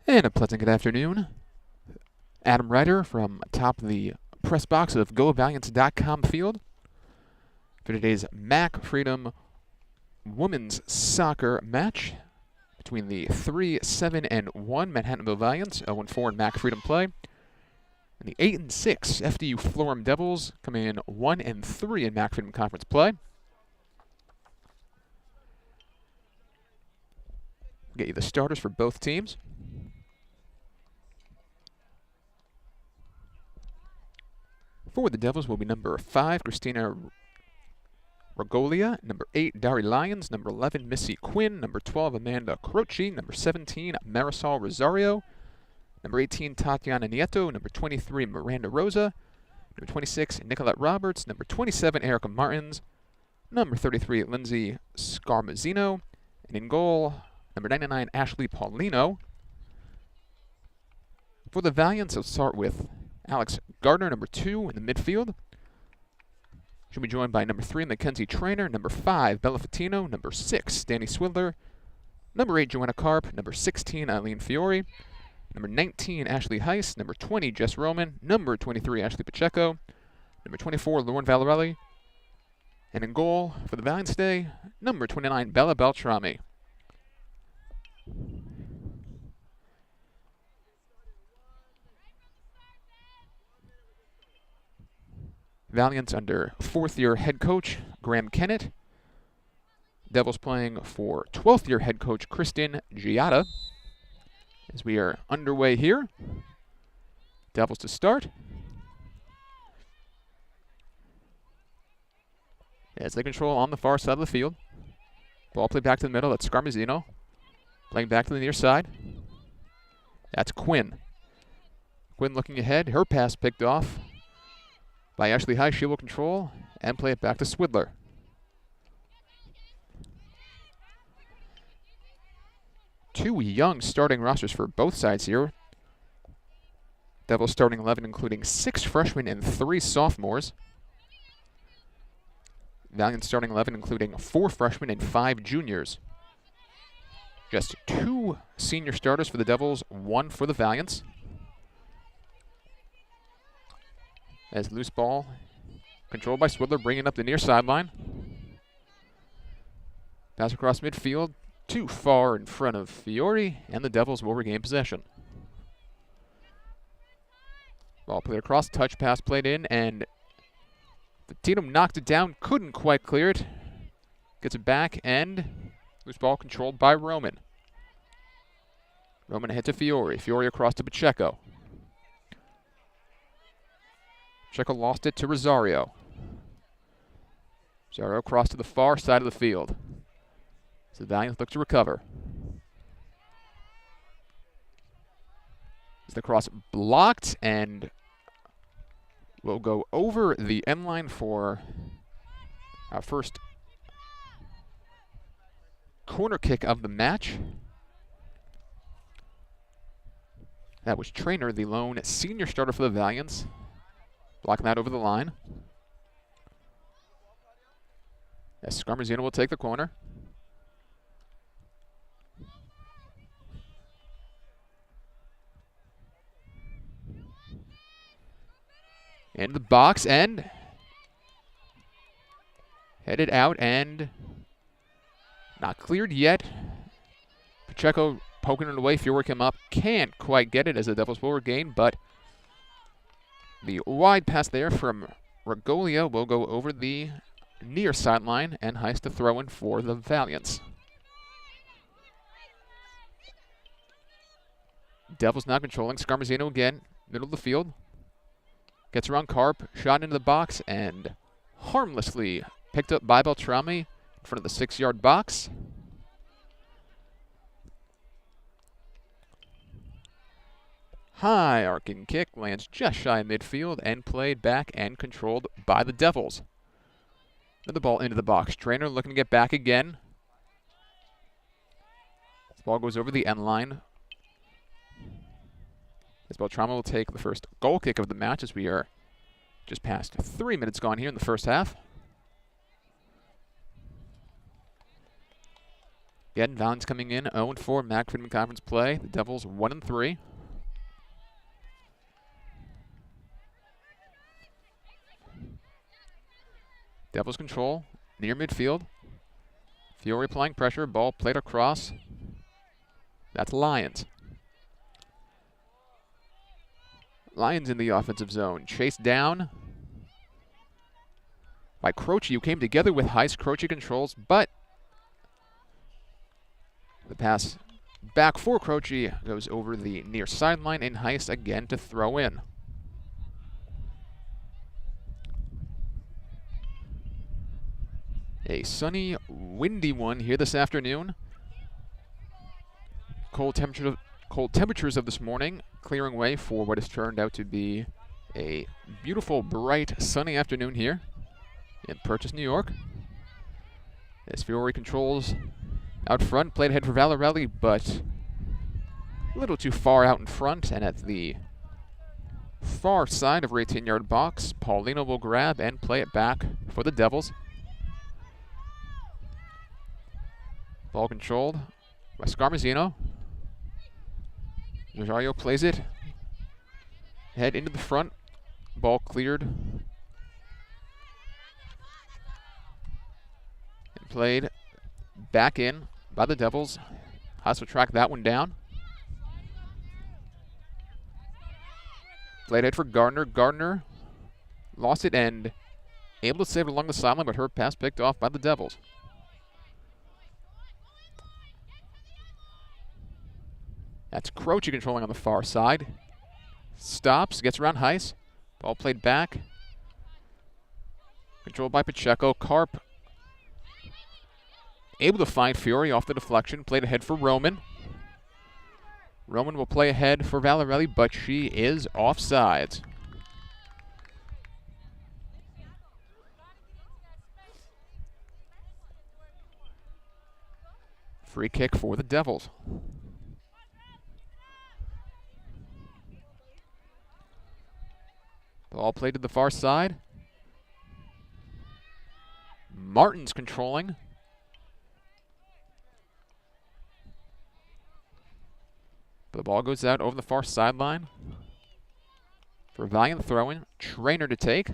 And a pleasant good afternoon. Adam Ryder from atop the press box of GoValiants.com field for today's MAC Freedom Women's Soccer match between the 3-7-1 Manhattanville Valiants, 0-4 in MAC Freedom play, and the 8-6 FDU-Florham Devils coming in 1-3 in MAC Freedom Conference play. Get you the starters for both teams. For the Devils will be number 5, Christina Regolia, number 8, Dari Lyons, number 11, Missy Quinn, number 12, Amanda Croce, number 17, Marisol Rosario, number 18, Tatiana Nieto, number 23, Miranda Rosa, number 26, Nicolette Roberts, number 27, Erica Martins, number 33, Lindsay Scarmazzino, and in goal, number 99, Ashley Paulino. For the Valiants, I'll start with Alex Gardner, number 2 in the midfield. She'll be joined by number 3, Mackenzie Trainer, number 5, Bella Fatino, number 6, Danny Swidler, number 8, Joanna Karp, number 16, Eileen Fiore, number 19, Ashley Heiss, number 20, Jess Roman, number 23, Ashley Pacheco, number 24, Lauren Valerelli, and in goal for the Valiants Day, number 29, Bella Beltrami. Valiants under 4th-year head coach Graham Kennett. Devils playing for 12th-year head coach Kristen Giada. As we are underway here. Devils to start. As they control on the far side of the field. Ball played back to the middle. That's Scarmazzino. Playing back to the near side. That's Quinn. Quinn looking ahead. Her pass picked off by Ashley High. She will control and play it back to Swidler. Two young starting rosters for both sides here. Devils starting 11 including 6 freshmen and 3 sophomores. Valiants starting 11 including 4 freshmen and 5 juniors. Just 2 senior starters for the Devils, 1 for the Valiants. As loose ball controlled by Swidler, bringing up the near sideline. Pass across midfield, too far in front of Fiore, and the Devils will regain possession. Ball played across, touch pass played in, and Tatum knocked it down, couldn't quite clear it. Gets it back, and loose ball controlled by Roman. Roman ahead to Fiore. Fiore across to Pacheco. Pacheco lost it to Rosario. Rosario across to the far side of the field. So the Valiants look to recover. The cross blocked and will go over the end line for our first corner kick of the match. That was Trainer, the lone senior starter for the Valiants. Blocking that over the line. As Scarmazzino will take the corner. Into the box and headed out and not cleared yet. Pacheco poking it away. Fiore came up. Can't quite get it as the Devils will regain, but the wide pass there from Regolia will go over the near sideline and Heiss to throw in for the Valiants. Devils now controlling. Scarmazzino again, middle of the field. Gets around Karp, shot into the box, and harmlessly picked up by Beltrami in front of the 6-yard box. High arcing kick lands just shy of midfield and played back and controlled by the Devils. Another ball into the box. Trainer looking to get back again. This ball goes over the end line. As Beltrami will take the first goal kick of the match as we are just past 3 minutes gone here in the first half. Again, Valiant's coming in 0-4 MAC Freedom Conference play. The Devils 1-3. Devils control near midfield. Fiore applying pressure. Ball played across. That's Lions. Lions in the offensive zone. Chased down by Croce, who came together with Heist. Croce controls, but the pass back for Croce goes over the near sideline, and Heist again to throw in. A sunny, windy one here this afternoon. Cold temperatures of this morning clearing way for what has turned out to be a beautiful, bright, sunny afternoon here in Purchase, New York. As Fiore controls out front, played ahead for Valarelli, but a little too far out in front, and at the far side of her 18-yard box, Paulino will grab and play it back for the Devils. Ball controlled by Scarmazzino. Rosario plays it. Head into the front. Ball cleared. And played back in by the Devils. Has to track that one down. Played ahead for Gardner. Gardner lost it and able to save it along the sideline, but her pass picked off by the Devils. That's Croce controlling on the far side. Stops, gets around Heist. Ball played back. Controlled by Pacheco. Karp able to find Fiore off the deflection. Played ahead for Roman. Roman will play ahead for Valarelli, but she is offsides. Free kick for the Devils. Ball played to the far side. Martin's controlling. But the ball goes out over the far sideline. For Valiant throwing. Trainer to take.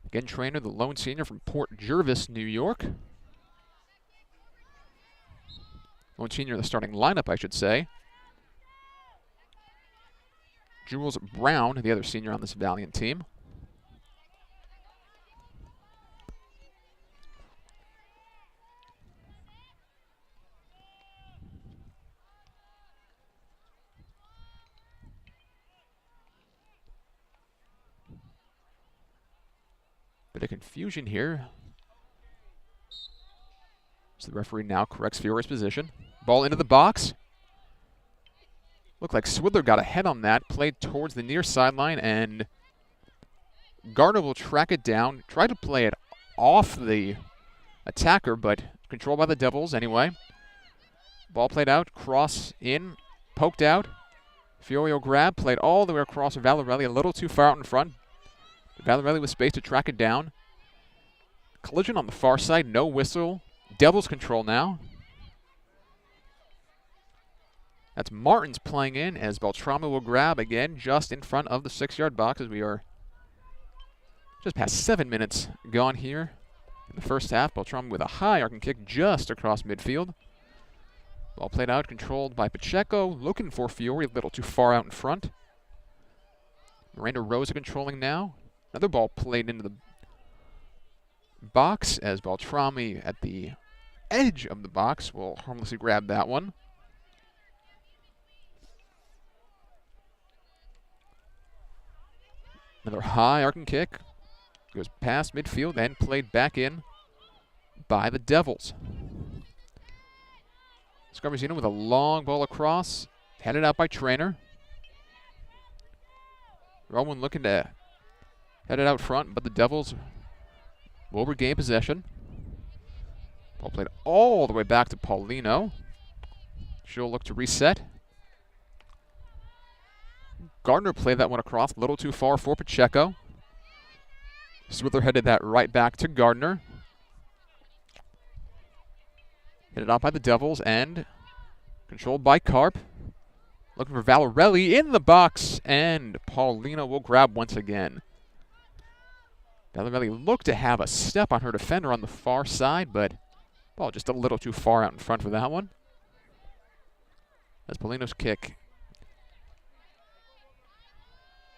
Again, Trainer, the lone senior from Port Jervis, New York. Lone senior in the starting lineup, I should say. Jules Brown, the other senior on this Valiant team. Bit of confusion here. So the referee now corrects Fiore's position. Ball into the box. Looked like Swidler got ahead on that. Played towards the near sideline, and Gardner will track it down. Try to play it off the attacker, but controlled by the Devils anyway. Ball played out. Cross in. Poked out. Fiore will grab. Played all the way across Valarelli. A little too far out in front. Valarelli with space to track it down. Collision on the far side. No whistle. Devils control now. That's Martins playing in as Beltrami will grab again just in front of the 6-yard box as we are just past 7 minutes gone here in the first half. Beltrami with a high arcing kick just across midfield. Ball played out, controlled by Pacheco, looking for Fiore, a little too far out in front. Miranda Rosa controlling now. Another ball played into the box as Beltrami at the edge of the box will harmlessly grab that one. Another high arcing kick. Goes past midfield and played back in by the Devils. Scarmazzino with a long ball across. Headed out by Trainer. Rowan looking to head it out front, but the Devils will regain possession. Ball played all the way back to Paulino. She'll look to reset. Gardner played that one across, a little too far for Pacheco. Swither headed that right back to Gardner. Hit it out by the Devils and controlled by Karp. Looking for Valarelli in the box, and Paulina will grab once again. Valarelli looked to have a step on her defender on the far side, but ball just a little too far out in front for that one. That's Paulina's kick.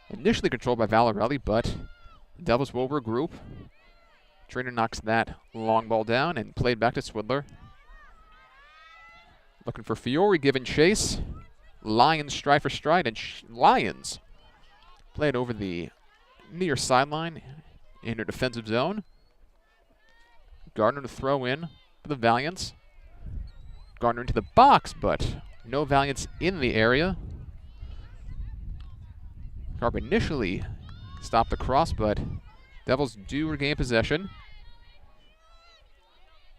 Initially controlled by Valarelli, but the Devils will regroup. Trainer knocks that long ball down and played back to Swidler. Looking for Fiore, giving chase. Lions stride for stride, and Lions play it over the near sideline in her defensive zone. Gardner to throw in for the Valiants. Gardner into the box, but no Valiants in the area. Karp initially stopped the cross, but Devils do regain possession.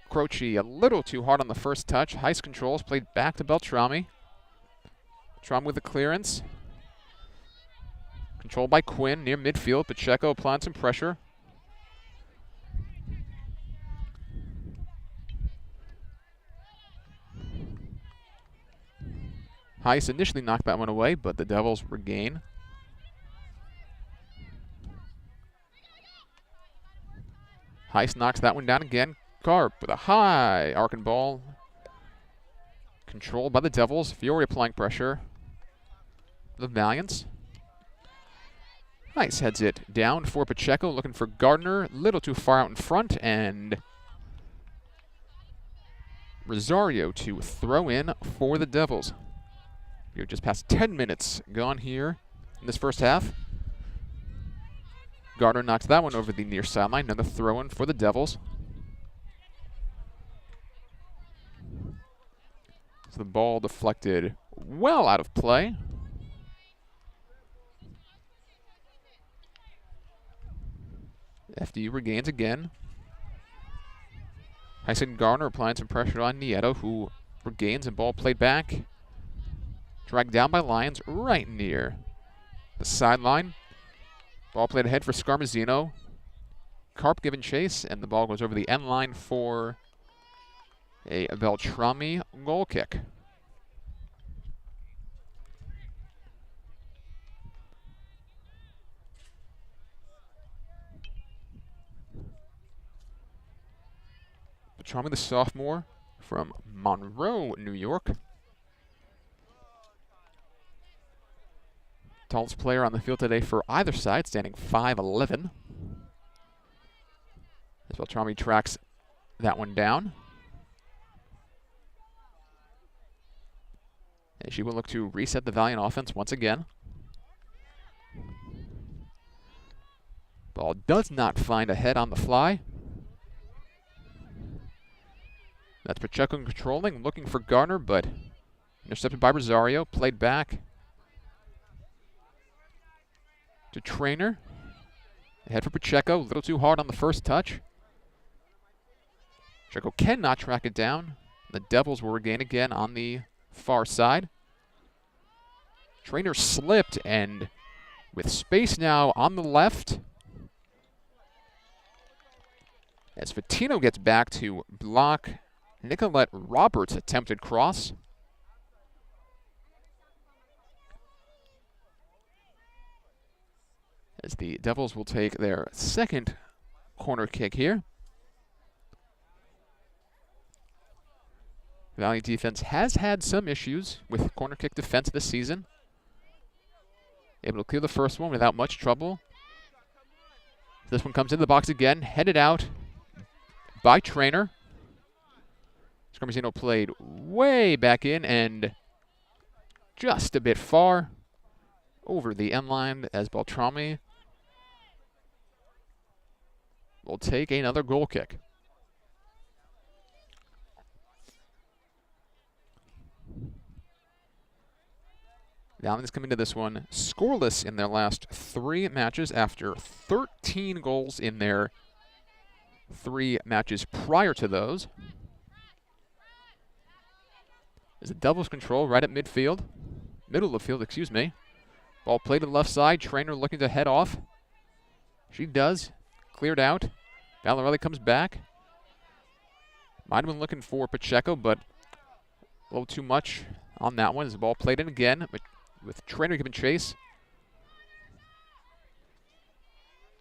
Croce a little too hard on the first touch. Heist controls, played back to Beltrami. Beltrami with the clearance. Controlled by Quinn near midfield. Pacheco applying some pressure. Heist initially knocked that one away, but the Devils regain. Heist knocks that one down again. Karp with a high arcing ball. Controlled by the Devils. Fiore applying pressure. The Valiants. Heist heads it down for Pacheco, looking for Gardner. Little too far out in front, and Rosario to throw in for the Devils. We're just past 10 minutes gone here in this first half. Gardner knocks that one over the near sideline. Another throw-in for the Devils. So the ball deflected well out of play. FDU regains again. Hyson Gardner applying some pressure on Nieto, who regains, and ball played back. Dragged down by Lions right near the sideline. Ball played ahead for Scarmazzino. Karp giving chase, and the ball goes over the end line for a Beltrami goal kick. Beltrami, the sophomore from Monroe, New York. Tallest player on the field today for either side, standing 5'11". As Beltrami tracks that one down. And she will look to reset the Valiant offense once again. Ball does not find a head on the fly. That's Pacheco controlling, looking for Gardner, but intercepted by Rosario. Played back to Trainer. Ahead for Pacheco, a little too hard on the first touch. Pacheco cannot track it down. The Devils will regain again on the far side. Trainer slipped, and with space now on the left, as Fatino gets back to block Nicolette Roberts' attempted cross. As the Devils will take their second corner kick here. Valiant defense has had some issues with corner kick defense this season. Able to clear the first one without much trouble. This one comes into the box again, headed out by Trainer. Scarmazzino played way back in and just a bit far over the end line as Beltrami will take another goal kick. Valiants come into this one scoreless in their last 3 matches after 13 goals in their 3 matches prior to those. As the Devils control right at midfield. Middle of field, excuse me. Ball played to the left side. Trainer looking to head off. She does. cleared out. Valarelli comes back. Might have been looking for Pacheco, but a little too much on that one. As the ball played in again, but with Trainer giving chase.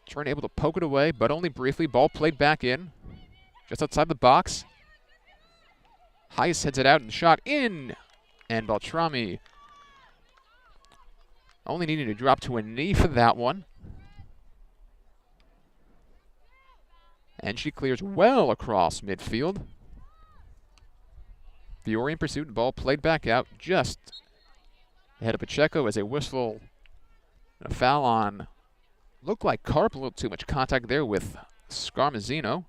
Trainer able to poke it away, but only briefly. Ball played back in, just outside the box. Heiss heads it out, and the shot in. And Beltrami only needing to drop to a knee for that one. And she clears well across midfield. Fiore in pursuit, the ball played back out just ahead of Pacheco as a whistle and a foul on, looked like Karp, a little too much contact there with Scarmazzino.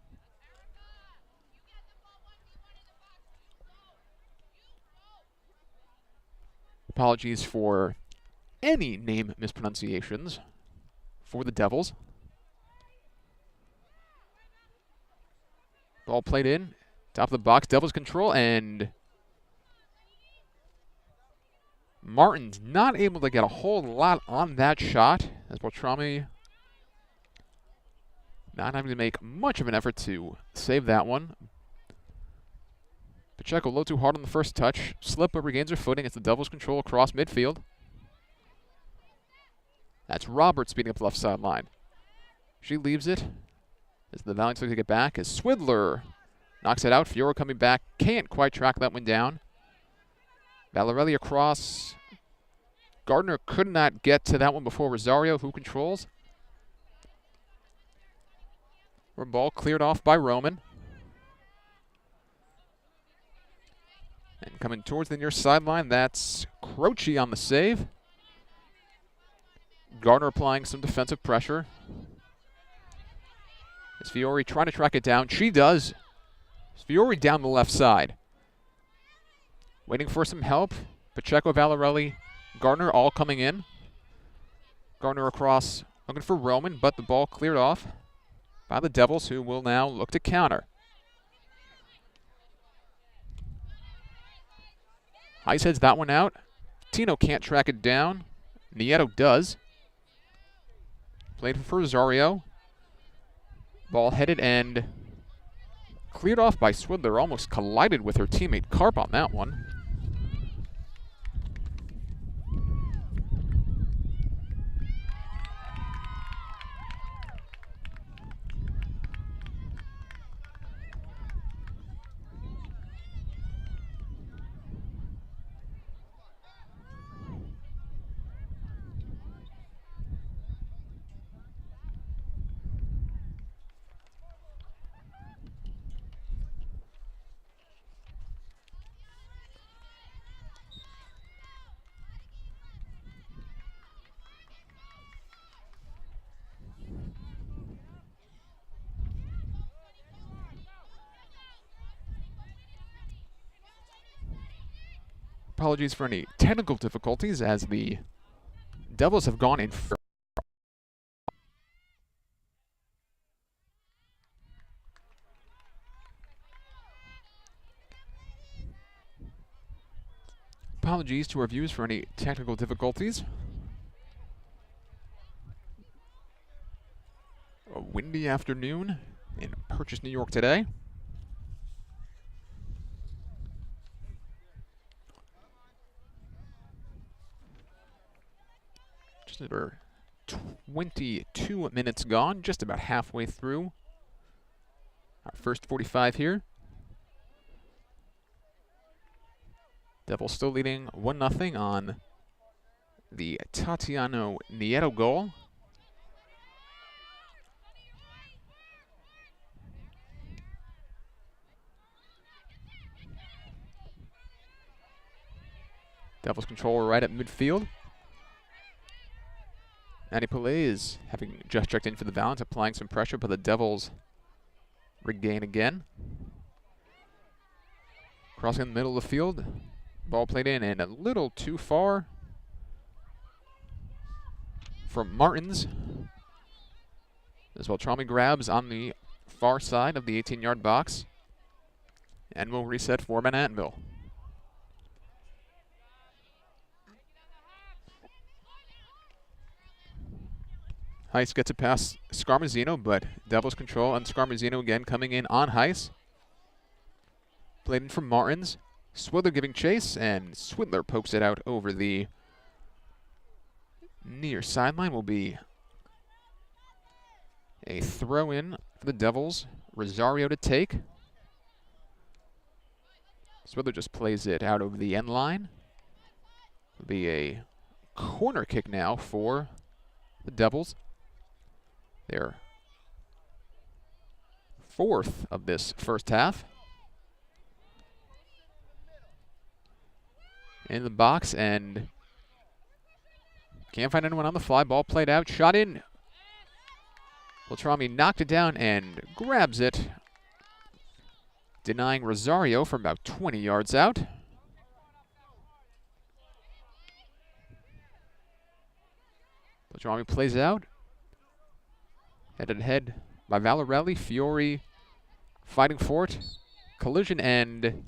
Apologies for any name mispronunciations for the Devils. Ball played in, top of the box, Devils control, and Martin's not able to get a whole lot on that shot, as Beltrami not having to make much of an effort to save that one. Pacheco a little too hard on the first touch. Slip but regains her footing as the Devils control across midfield. That's Roberts speeding up the left sideline. She leaves it as the Valiants look to get back as Swidler knocks it out. Fiore coming back. Can't quite track that one down. Valarelli across. Gardner could not get to that one before Rosario, who controls. Ball cleared off by Roman. And coming towards the near sideline, that's Croce on the save. Gardner applying some defensive pressure. Is Fiore trying to track it down? She does. Fiore down the left side. Waiting for some help. Pacheco, Valarelli, Gardner all coming in. Gardner across, looking for Roman, but the ball cleared off by the Devils, who will now look to counter. Heiss heads that one out. Tino can't track it down. Nieto does. Played for Rosario. Ball headed and cleared off by Swidler. Almost collided with her teammate Karp on that one. Apologies for any technical difficulties as the Devils have gone in. Apologies to our viewers for any technical difficulties. A windy afternoon in Purchase, New York today. Just over 22 minutes gone, just about halfway through our first 45 here. Devils still leading 1-0 on the Tatiano Nieto goal. Devils control right at midfield. Annie Poulet is having just checked in for the Valiants, applying some pressure, but the Devils regain again. Crossing in the middle of the field. Ball played in and a little too far from Martins. As Beltrami grabs on the far side of the 18-yard box. And will reset for Manhattanville. Heiss gets it past Scarmazzino, but Devils control, and Scarmazzino again coming in on Heiss. Played in from Martins. Swidler giving chase, and Swidler pokes it out over the near sideline. Will be a throw-in for the Devils. Rosario to take. Swidler just plays it out over the end line. Will be a corner kick now for the Devils. Their fourth of this first half. In the box, and can't find anyone on the fly. Ball played out, shot in. Beltrami knocked it down and grabs it, denying Rosario from about 20 yards out. Beltrami plays out. Headed ahead by Valarelli. Fiore fighting for it. Collision and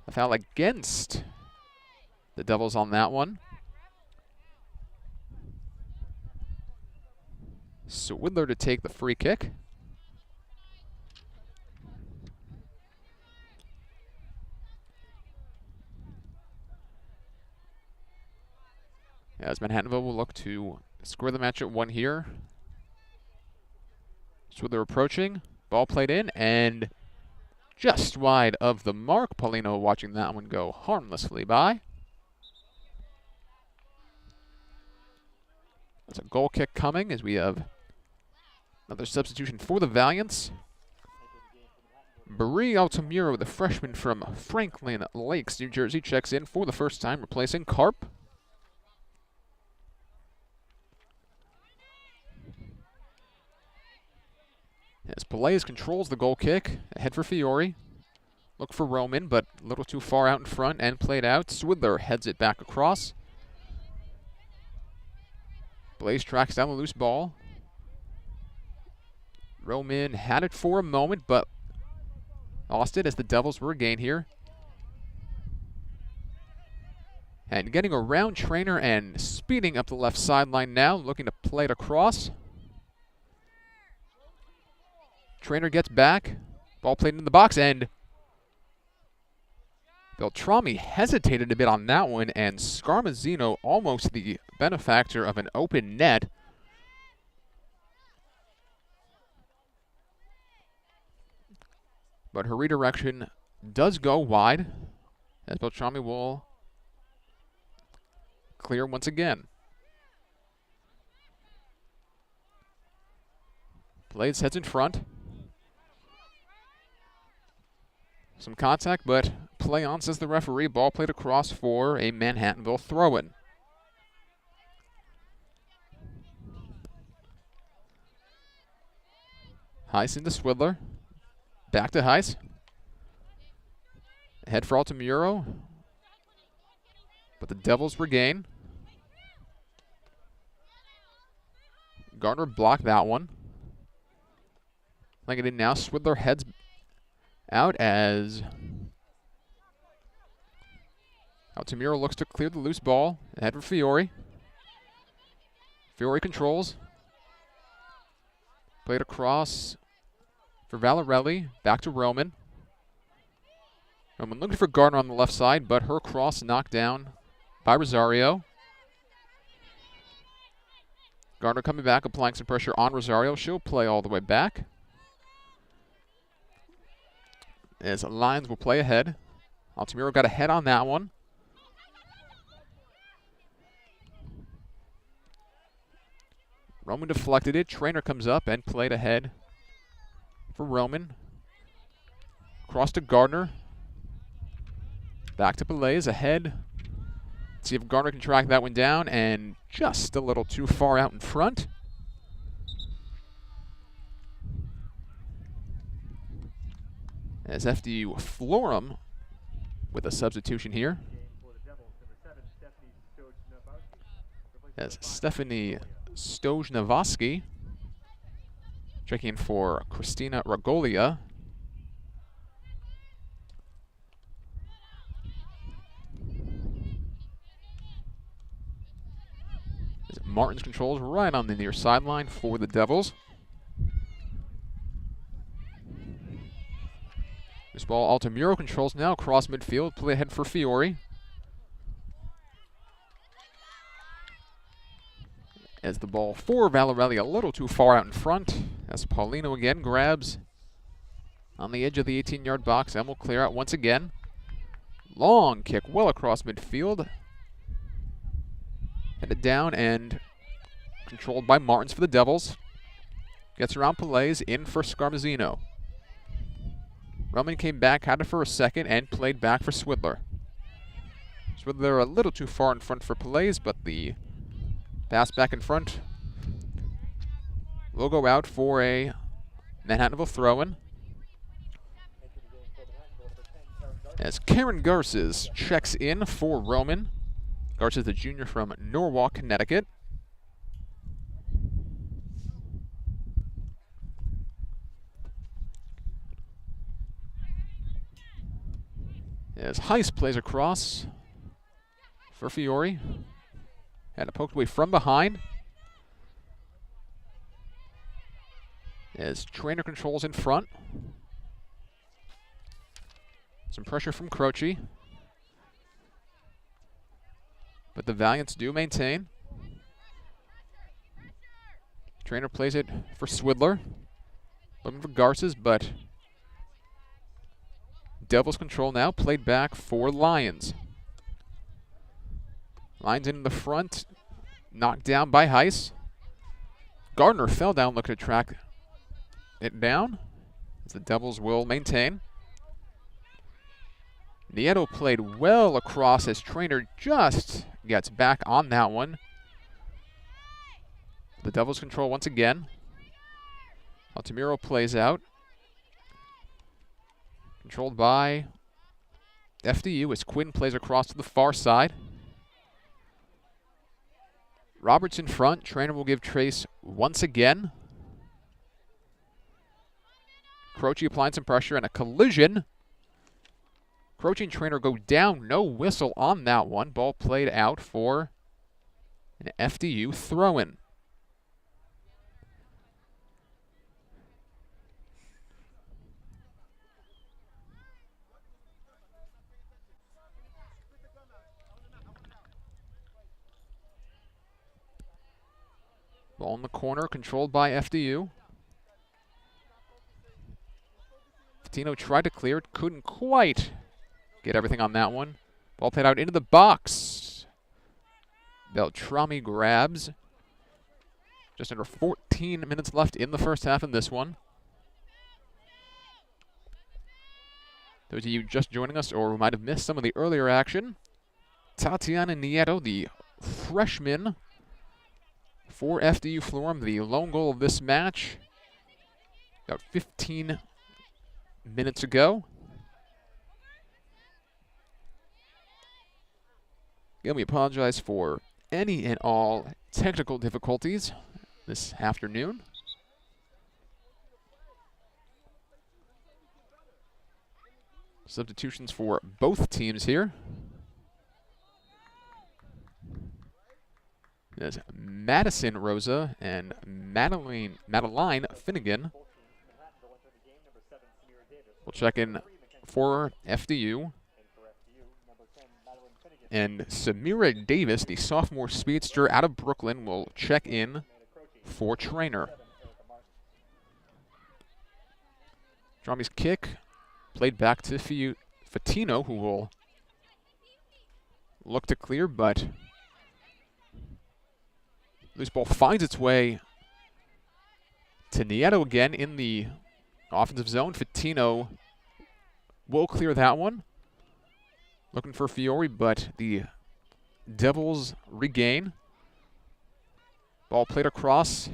a foul against the Devils on that one. Swidler to take the free kick. As Manhattanville will look to score the match at 1 here. Swidler approaching. Ball played in and just wide of the mark. Paulino watching that one go harmlessly by. That's a goal kick coming as we have another substitution for the Valiants. Brie Altamiro, the freshman from Franklin Lakes, New Jersey, checks in for the first time, replacing Karp. As Pelaez controls the goal kick, ahead for Fiore. Look for Roman, but a little too far out in front and played out. Swidler heads it back across. Pelaez tracks down the loose ball. Roman had it for a moment, but lost it as the Devils were again here. And getting around Trainer and speeding up the left sideline now, looking to play it across. Trainer gets back. Ball played in the box, and Beltrami hesitated a bit on that one, and Scarmazzino, almost the benefactor of an open net. But her redirection does go wide, as Beltrami will clear once again. Blades heads in front. Some contact, but play on, says the referee. Ball played across for a Manhattanville throw-in. Heiss into Swidler. Back to Heiss. Head for Altamiro. But the Devils regain. Gardner blocked that one. Playing it in now. Swidler heads out as Altamiro looks to clear the loose ball. Ahead for Fiore. Fiore controls. Played across for Valarelli. Back to Roman. Roman looking for Gardner on the left side, but her cross knocked down by Rosario. Gardner coming back, applying some pressure on Rosario. She'll play all the way back. As Lions will play ahead. Altamiro got ahead on that one. Roman deflected it. Trainer comes up and played ahead for Roman. Cross to Gardner. Back to Pelaez. Ahead. See if Gardner can track that one down, and just a little too far out in front. As FDU-Florham with a substitution here. As Stephanie Stojnavoski checking in for Christina Ragolia. Martin's controls right on the near sideline for the Devils. This ball, Altamiro controls now across midfield. Play ahead for Fiore. As the ball for Valarelli a little too far out in front. As Paulino again grabs on the edge of the 18-yard box and will clear out once again. Long kick well across midfield. Headed down and controlled by Martins for the Devils. Gets around Pelays, in for Scarmazzino. Roman came back, had it for a second, and played back for Swidler. Swidler a little too far in front for Pelays, but the pass back in front will go out for a Manhattanville throw-in. As Karen Garces checks in for Roman. Garces, the junior from Norwalk, Connecticut. As Heiss plays across for Fiore. Had it poked away from behind. As Trainer controls in front. Some pressure from Croce. But the Valiants do maintain. Trainer plays it for Swidler. Looking for Garces, but Devils control now. Played back for Lions. Lions in the front. Knocked down by Heiss. Gardner fell down, looking to track it down. As the Devils will maintain. Nieto played well across as Trainer just gets back on that one. The Devils control once again. Altamiro plays out. Controlled by FDU as Quinn plays across to the far side. Roberts in front. Trainer will give Trace once again. Croce applying some pressure and a collision. Croce and Trainer go down. No whistle on that one. Ball played out for an FDU throw-in. Ball in the corner, controlled by FDU. Fatino tried to clear it, couldn't quite get everything on that one. Ball played out into the box. Beltrami grabs. Just under 14 minutes left in the first half in this one. Those of you just joining us or who might have missed some of the earlier action, Tatiana Nieto, the freshman for FDU-Florham, the lone goal of this match, about 15 minutes ago. Again, we apologize for any and all technical difficulties this afternoon. Substitutions for both teams here. There's Madison Rosa and Madeline Finnegan. We'll check in for FDU. And Samira Davis, the sophomore speedster out of Brooklyn, will check in for Trainer. Drami's kick played back to Fatino, who will look to clear, but loose ball finds its way to Nieto again in the offensive zone. Fatino will clear that one. Looking for Fiore, but the Devils regain. Ball played across.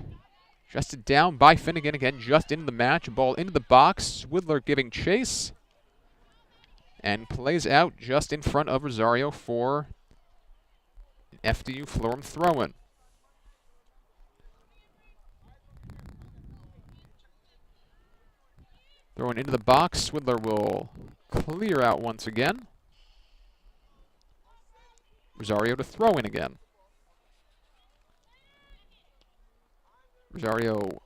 Adjusted down by Finnegan again, just into the match. Ball into the box. Swidler giving chase. And plays out just in front of Rosario for an FDU-Florham throw-in. Throwing into the box. Swidler will clear out once again. Rosario to throw in again. Rosario,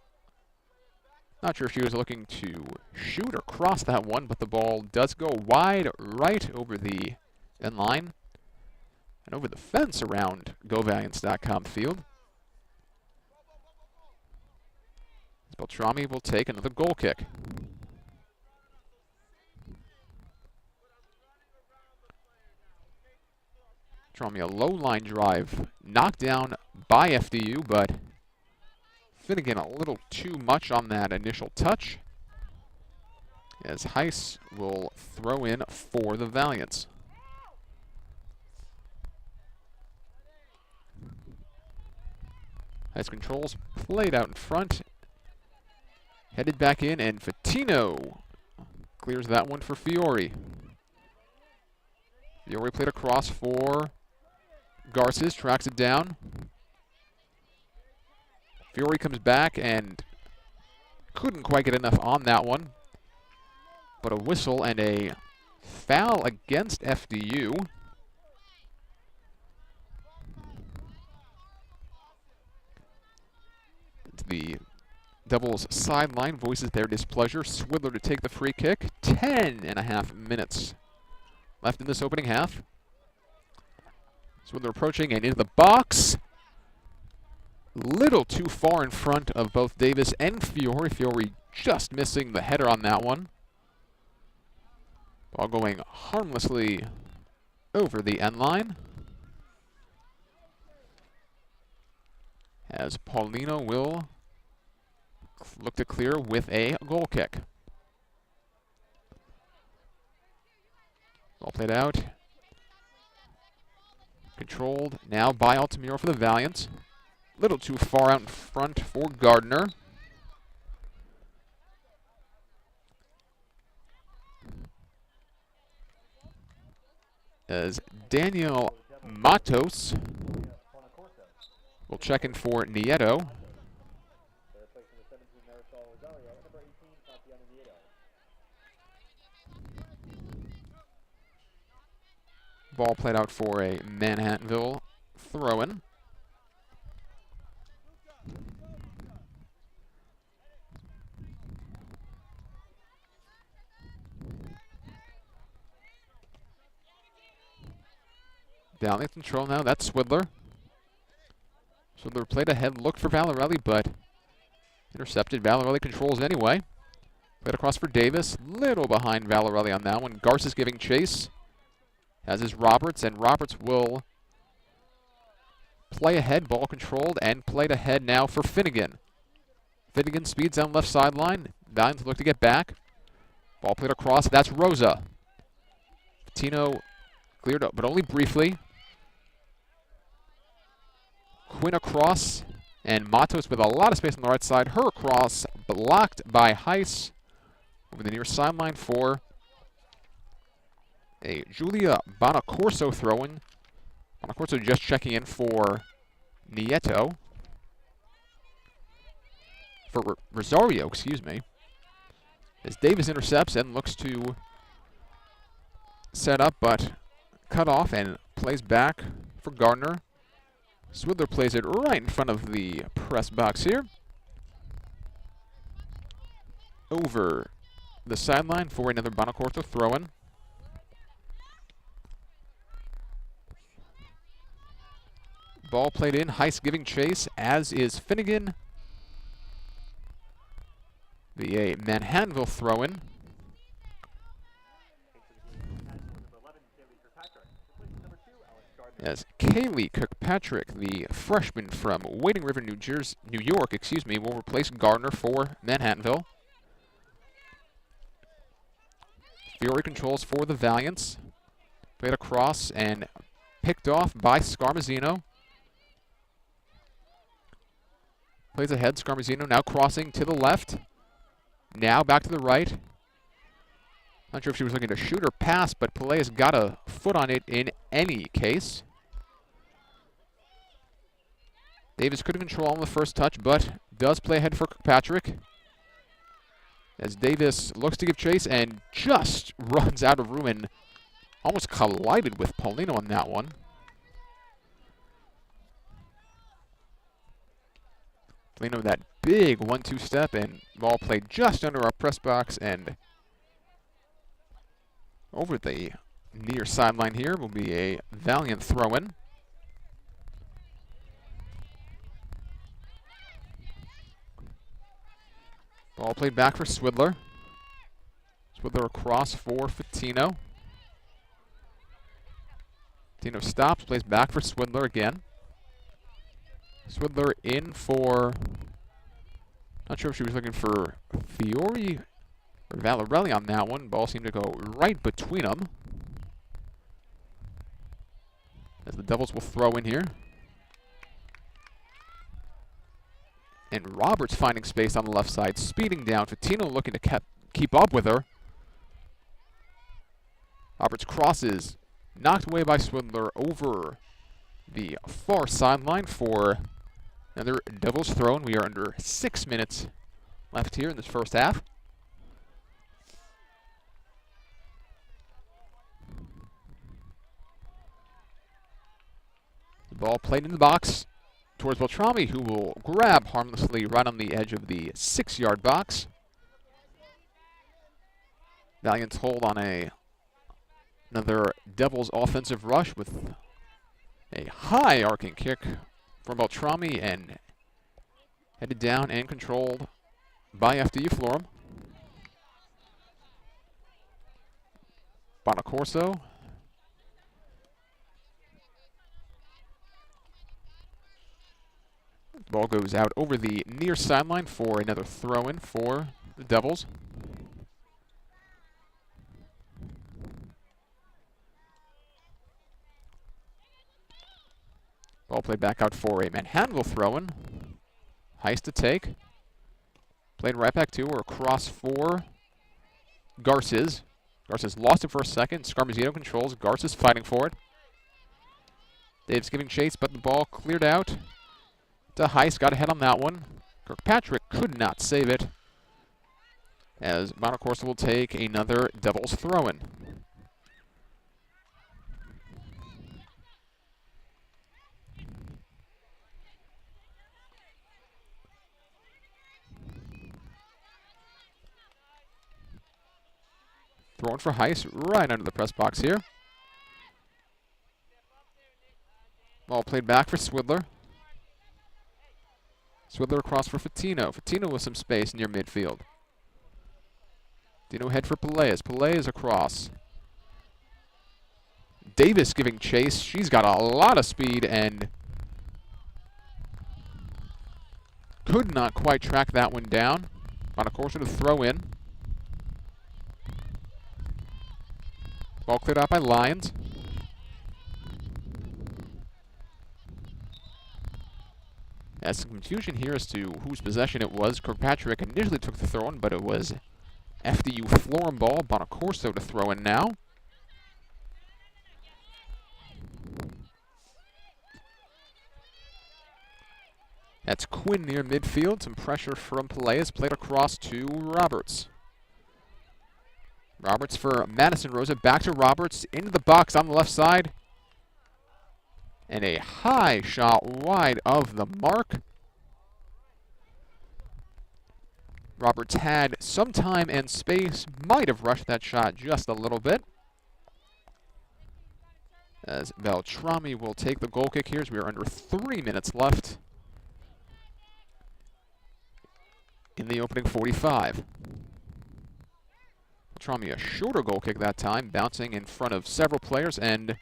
not sure if she was looking to shoot or cross that one, but the ball does go wide right over the end line and over the fence around GoValiants.com field. Beltrami will take another goal kick. Beltrami, a low line drive, knocked down by FDU, but Finnegan a little too much on that initial touch, as Heiss will throw in for the Valiants. Heiss controls, played out in front, headed back in, and Fatino clears that one for Fiore. Fiore played across for Garces, tracks it down. Fiore comes back and couldn't quite get enough on that one. But a whistle and a foul against FDU. The Devils sideline voices their displeasure. Swidler to take the free kick. 10.5 minutes left in this opening half. Swidler approaching and into the box. Little too far in front of both Davis and Fiore. Fiore just missing the header on that one. Ball going harmlessly over the end line. As Paulino will look to clear with a goal kick. Ball played out. Controlled now by Altamiro for the Valiants. Little too far out in front for Gardner. As Daniel Matos will check in for Nieto. Ball played out for a Manhattanville throw-in. Down in control now, that's Swidler. Swidler played ahead, looked for Valarelli, but intercepted. Valarelli controls anyway. Played across for Davis, little behind Valarelli on that one. Garces giving chase, as is Roberts, and Roberts will play ahead, ball controlled, and played ahead now for Finnegan. Finnegan speeds down left sideline. Valiants look to get back. Ball played across, that's Rosa. Patino cleared up, but only briefly. Quinn across, and Matos with a lot of space on the right side. Her cross blocked by Heiss over the near sideline for a Julia Bonacorso throw-in. Bonacorso just checking in for Nieto. For Rosario, excuse me. As Davis intercepts and looks to set up, but cut off and plays back for Gardner. Swidler plays it right in front of the press box here. Over the sideline for another Bonacorso throw-in. Ball played in, Heiss giving chase, as is Finnegan. The Manhattanville throw-in. As Kaylee Kirkpatrick, the freshman from Wading River, New York, will replace Gardner for Manhattanville. Fiore controls for the Valiants. Played across and picked off by Scarmazino. Plays ahead, Scarmazino now crossing to the left. Now back to the right. Not sure if she was looking to shoot or pass, but Pelea's got a foot on it in any case. Davis couldn't control on the first touch, but does play ahead for Kirkpatrick. As Davis looks to give chase and just runs out of room and almost collided with Paulino on that one. Polino that big 1-2 step, and ball played just under our press box and over the near sideline here will be a valiant throw-in. Ball played back for Swidler. Swidler across for Fatino. Fatino stops, plays back for Swidler again. Swidler in for, not sure if she was looking for Fiore or Valarelli on that one. Ball seemed to go right between them. As the Devils will throw in here. And Roberts finding space on the left side, speeding down. Fatino looking to keep up with her. Roberts crosses, knocked away by Swidler over the far sideline for another Devils throw, and we are under 6 minutes left here in this first half. The ball played in the box towards Beltrami, who will grab harmlessly right on the edge of the 6-yard box. Valiant's hold on another Devils offensive rush with a high arcing kick from Beltrami and headed down and controlled by FDU-Florham. Bonacorso. The ball goes out over the near sideline for another throw-in for the Devils. Ball played back out for a Manhattanville throw-in. Heist to take. Played right back to or across for Garces. Garces lost it for a second. Scarmazino controls. Garces fighting for it. Dave's giving chase, but the ball cleared out to Heist. Got ahead on that one. Kirkpatrick could not save it, as Bonacorso will take another Devils throw-in. Throwing for Heist right under the press box here. Ball played back for Swidler. Swidler across for Fatino. Fatino with some space near midfield. Fatino head for Peleas. Peleas across. Davis giving chase. She's got a lot of speed and could not quite track that one down. Bonacorso to throw in. Ball cleared out by Lyons. As some confusion here as to whose possession it was. Kirkpatrick initially took the throw-in, but it was FDU-Florham ball. Bonacorso to throw in now. That's Quinn near midfield. Some pressure from Peleas. Played across to Roberts. Roberts for Madison Rosa. Back to Roberts. Into the box on the left side. And a high shot wide of the mark. Roberts had some time and space. Might have rushed that shot just a little bit. As Beltrami will take the goal kick here as we are under 3 minutes left in the opening 45. Beltrami a shorter goal kick that time, bouncing in front of several players and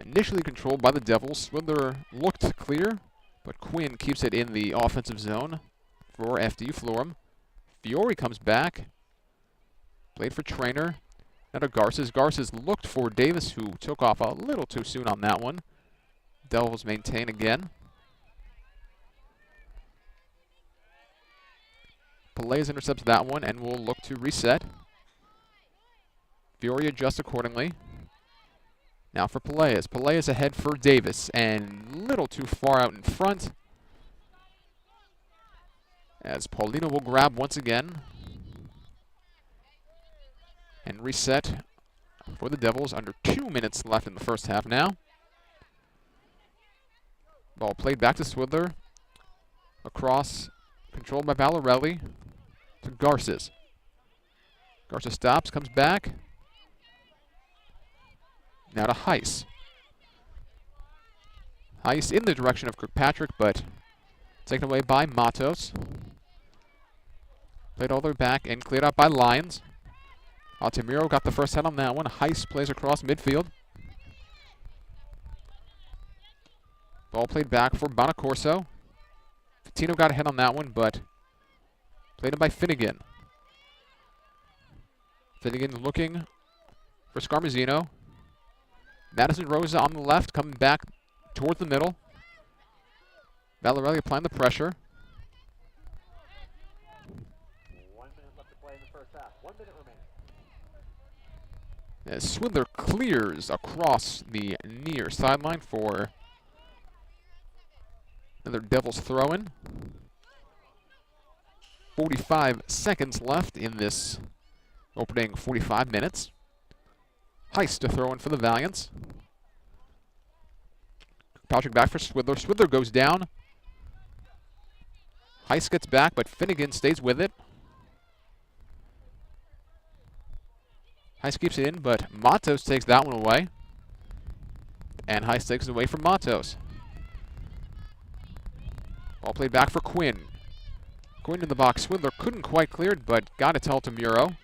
initially controlled by the Devils. Swidler looked clear, but Quinn keeps it in the offensive zone for FDU-Florham. Fiore comes back. Played for Trainer. Now to Garces. Garces looked for Davis, who took off a little too soon on that one. Devils maintain again. Peleas intercepts that one and will look to reset. Fiore adjusts accordingly. Now for Peleas. Peleas ahead for Davis and little too far out in front. As Paulino will grab once again. And reset for the Devils. Under 2 minutes left in the first half now. Ball played back to Swidler. Across, controlled by Valarelli to Garces. Garces stops, comes back. Now to Heiss. Heiss in the direction of Kirkpatrick, but taken away by Matos. Played all the way back and cleared out by Lyons. Altamiro got the first head on that one. Heiss plays across midfield. Ball played back for Bonacorso. Tino got a hit on that one, but played it by Finnegan. Finnegan looking for Scarmazino. Madison Rosa on the left, coming back towards the middle. Valarelli applying the pressure. 1 minute left to play in the first half. 1 minute remaining. As Swindler clears across the near sideline for another Devils throw-in. 45 seconds left in this opening 45 minutes. Heiss to throw in for the Valiants. Patrick back for Swidler. Swidler goes down. Heiss gets back, but Finnegan stays with it. Heiss keeps it in, but Matos takes that one away. And Heiss takes it away from Matos. Ball played back for Quinn. Quinn in the box. Swindler couldn't quite clear it, but got it to Altamiro.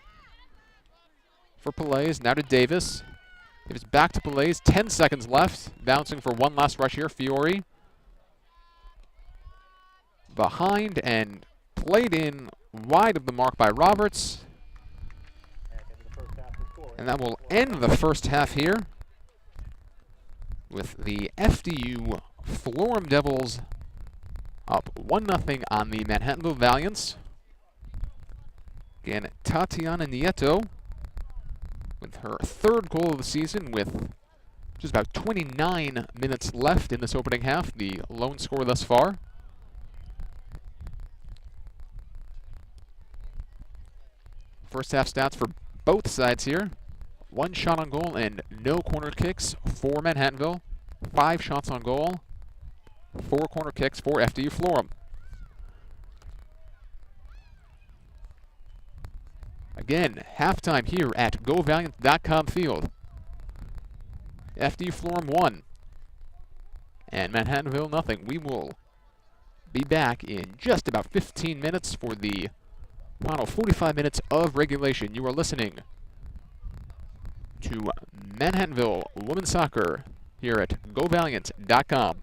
For Pelaez, now to Davis. Davis back to Pelaez. 10 seconds left. Bouncing for one last rush here. Fiore. Behind and played in wide of the mark by Roberts. And that will end the first half here with the FDU-Florham Devils up 1-0 on the Manhattanville Valiants. Again, Tatiana Nieto with her third goal of the season with just about 29 minutes left in this opening half, the lone score thus far. First half stats for both sides here. 1 shot on goal and no corner kicks for Manhattanville. 5 shots on goal. 4 corner kicks for FDU-Florham. Again, halftime here at GoValiant.com field. FDU-Florham 1 and Manhattanville 0. We will be back in just about 15 minutes for the final 45 minutes of regulation. You are listening to Manhattanville Women's Soccer here at GoValiant.com.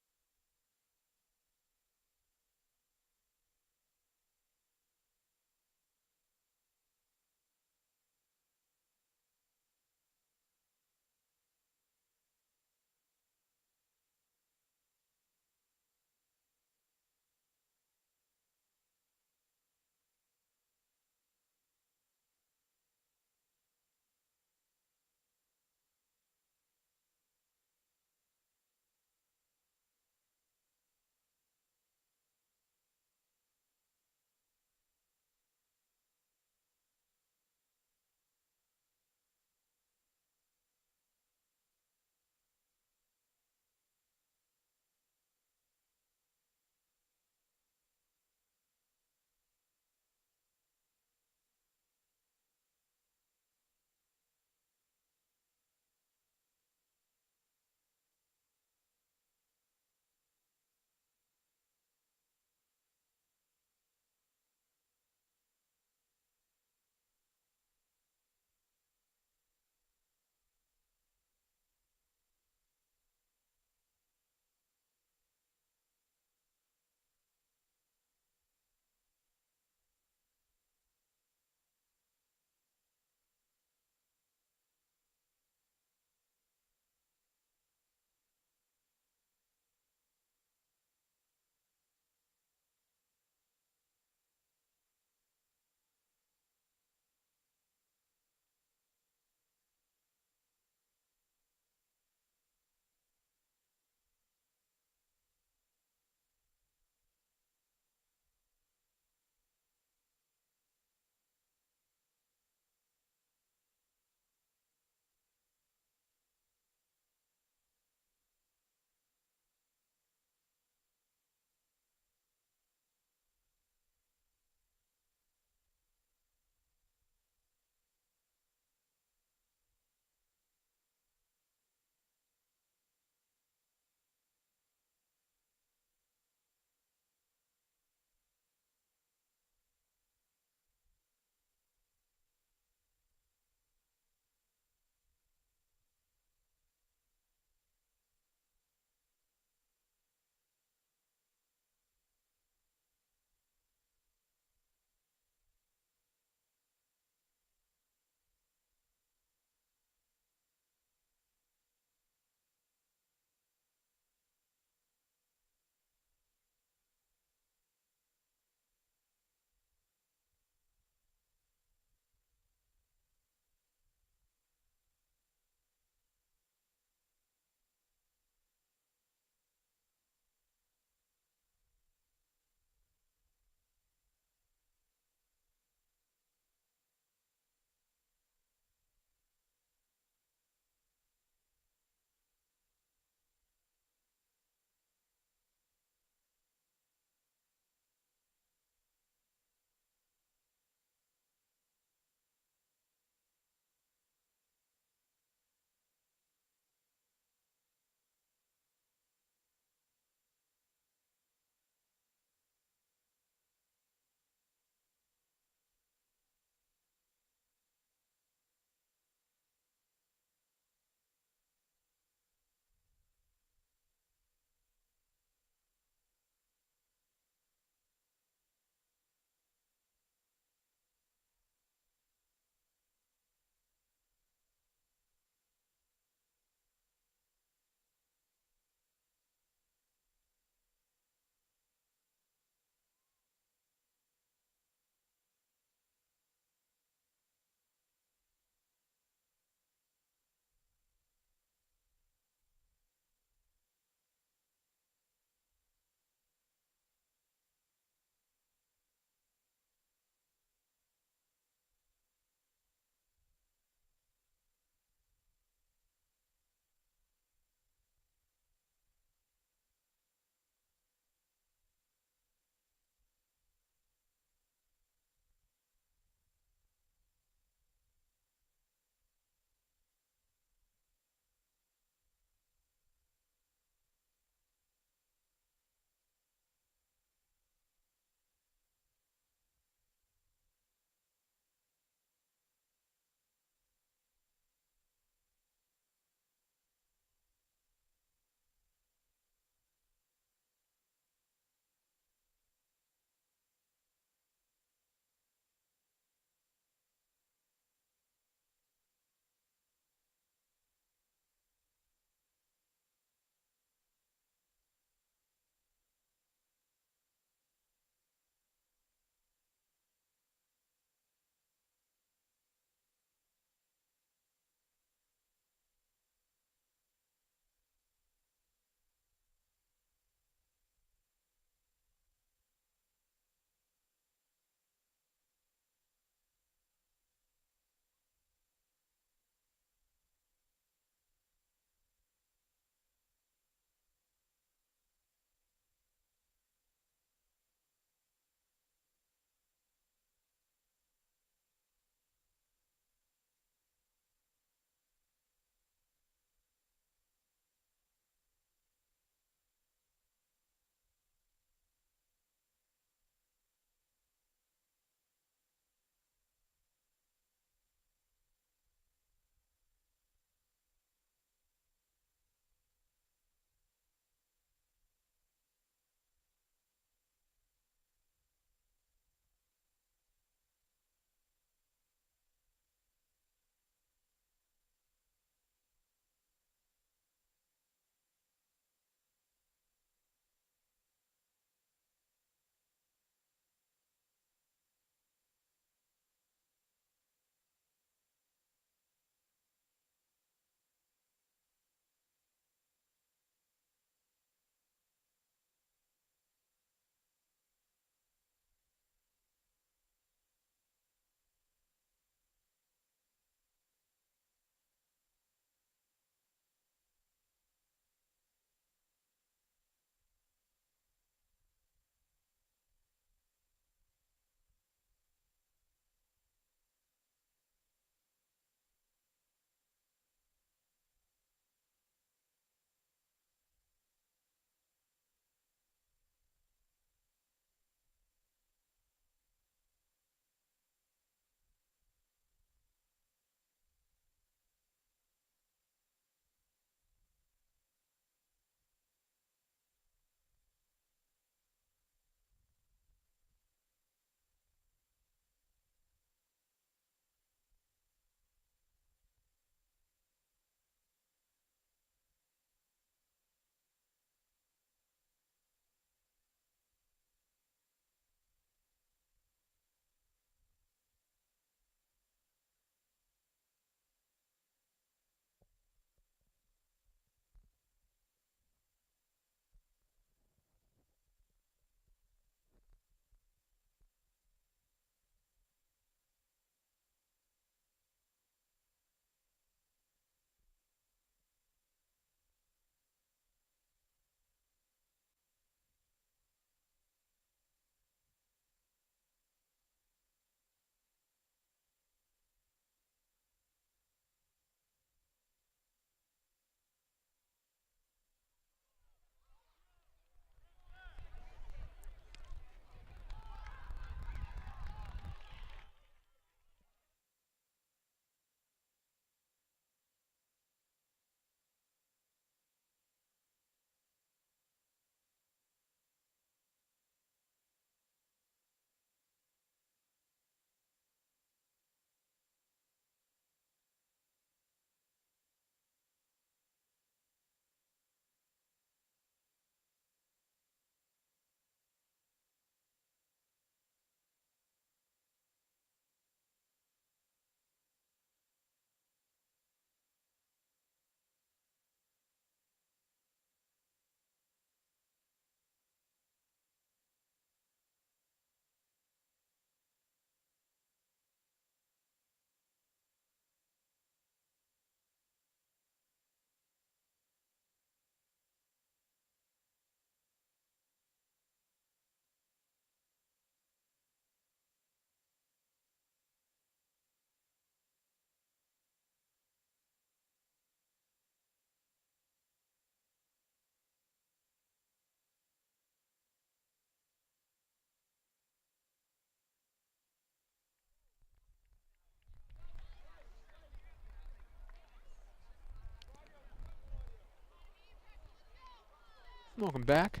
Welcome back.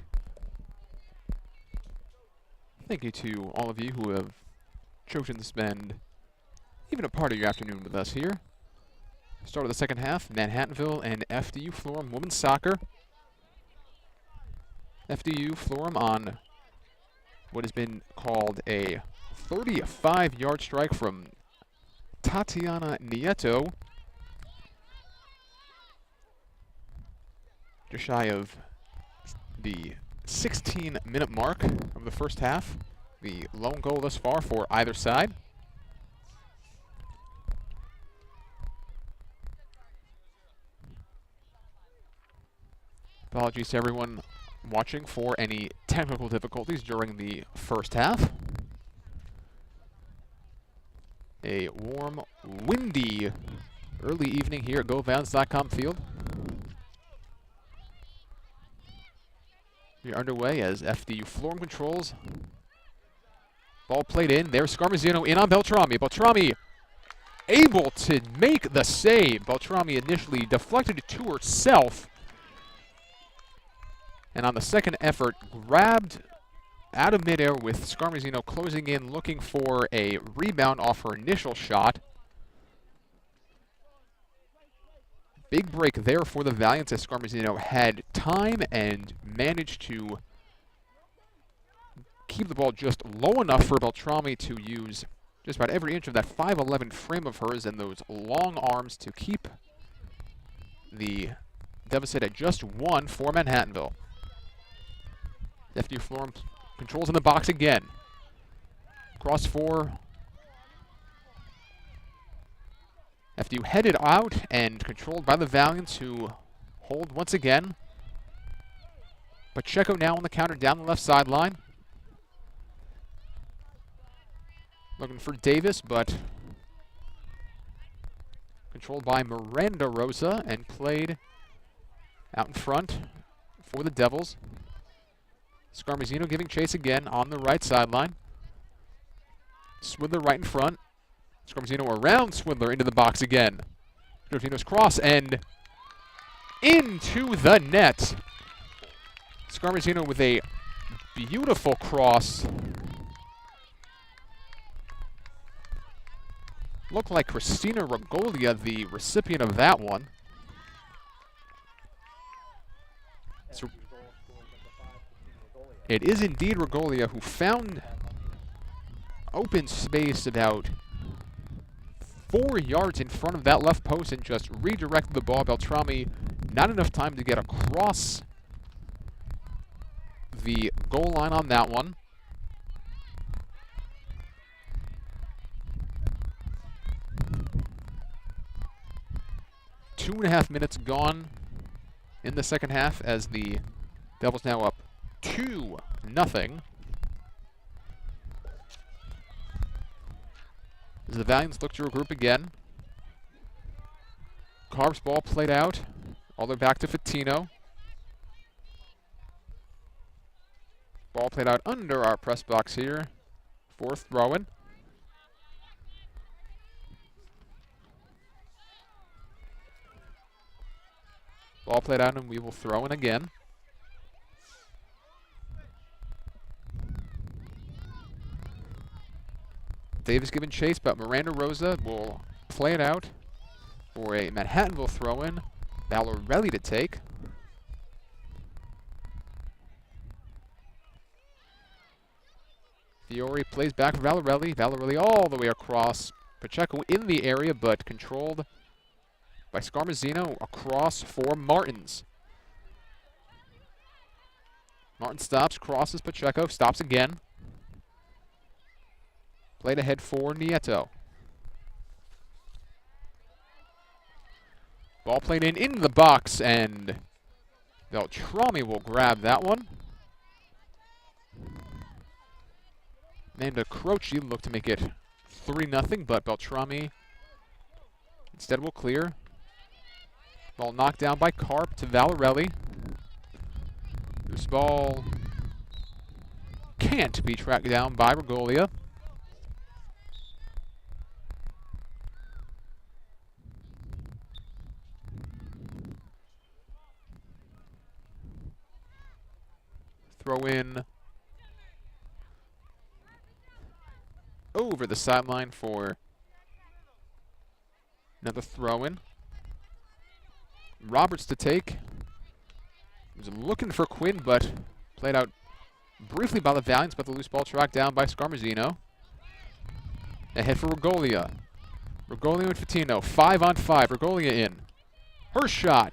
Thank you to all of you who have chosen to spend even a part of your afternoon with us here. Start of the second half, Manhattanville and FDU-Florham women's soccer. FDU-Florham on what has been called a 35-yard strike from Tatiana Nieto. Just shy of the 16-minute mark of the first half. The lone goal thus far for either side. Apologies to everyone watching for any technical difficulties during the first half. A warm, windy early evening here at GoVans.com field. We're underway as FDU-Florham controls. Ball played in. There's Scarmazino in on Beltrami. Beltrami able to make the save. Beltrami initially deflected it to herself. And on the second effort, grabbed out of midair with Scarmazino closing in, looking for a rebound off her initial shot. Big break there for the Valiants as Scarmazino had time and managed to keep the ball just low enough for Beltrami to use just about every inch of that 5'11" frame of hers and those long arms to keep the deficit at just one for Manhattanville. FDU-Florham controls in the box again. Cross for FDU headed out and controlled by the Valiants, who hold once again. Pacheco now on the counter down the left sideline. Looking for Davis, but controlled by Miranda Rosa and played out in front for the Devils. Scarmazino giving chase again on the right sideline. Swindler right in front. Scarmazino around Swindler into the box again. Scarmazino's cross and into the net. Scarmazino with a beautiful cross. Looked like Christina Regolia, the recipient of that one. So it is indeed Regolia who found open space about 4 yards in front of that left post and just redirected the ball. Beltrami, not enough time to get across the goal line on that one. Two and a half minutes gone in the second half as the Devils now up 2-0. As the Valiants look to regroup again. Carp's ball played out. All the way back to Fatino. Ball played out under our press box here for throw-in. Ball played out and we will throw in again. Davis giving chase, but Miranda Rosa will play it out for a Manhattanville throw-in. Valorelli to take. Fiore plays back for Valorelli. Valorelli all the way across. Pacheco in the area, but controlled by Scarmazino across for Martins. Martin stops, crosses Pacheco, stops again. Played ahead for Nieto. Ball played in the box, and Beltrami will grab that one. Amanda Croce looked to make it 3-0, but Beltrami instead will clear. Ball knocked down by Carp to Valorelli. This ball can't be tracked down by Regolia. throw in over the sideline for another throw in. Roberts to take. He was looking for Quinn, but played out briefly by the Valiants, but the loose ball tracked down by Scarmazzino. Ahead for Regolia. Regolia and Fatino, 5-on-5. Regolia in. Her shot.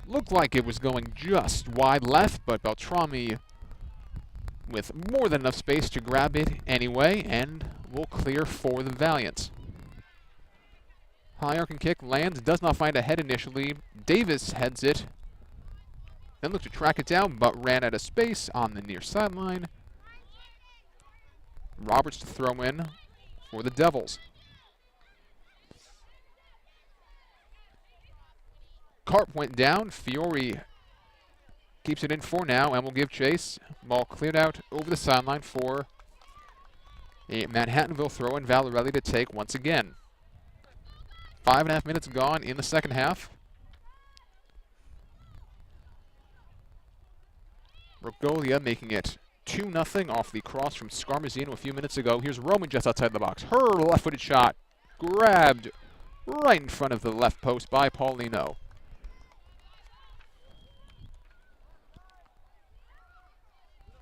Looked like it was going just wide left, but Beltrami with more than enough space to grab it anyway, and will clear for the Valiants. High arcing kick lands, does not find a head initially. Davis heads it. Then looked to track it down, but ran out of space on the near sideline. Roberts to throw in for the Devils. Karp went down. Fiore keeps it in for now and will give chase. Ball cleared out over the sideline for a Manhattanville throw-in. Valerelli to take once again. 5.5 minutes gone in the second half. Regolia making it 2-0 off the cross from Scarmazzino a few minutes ago. Here's Roman just outside the box. Her left-footed shot grabbed right in front of the left post by Paulino.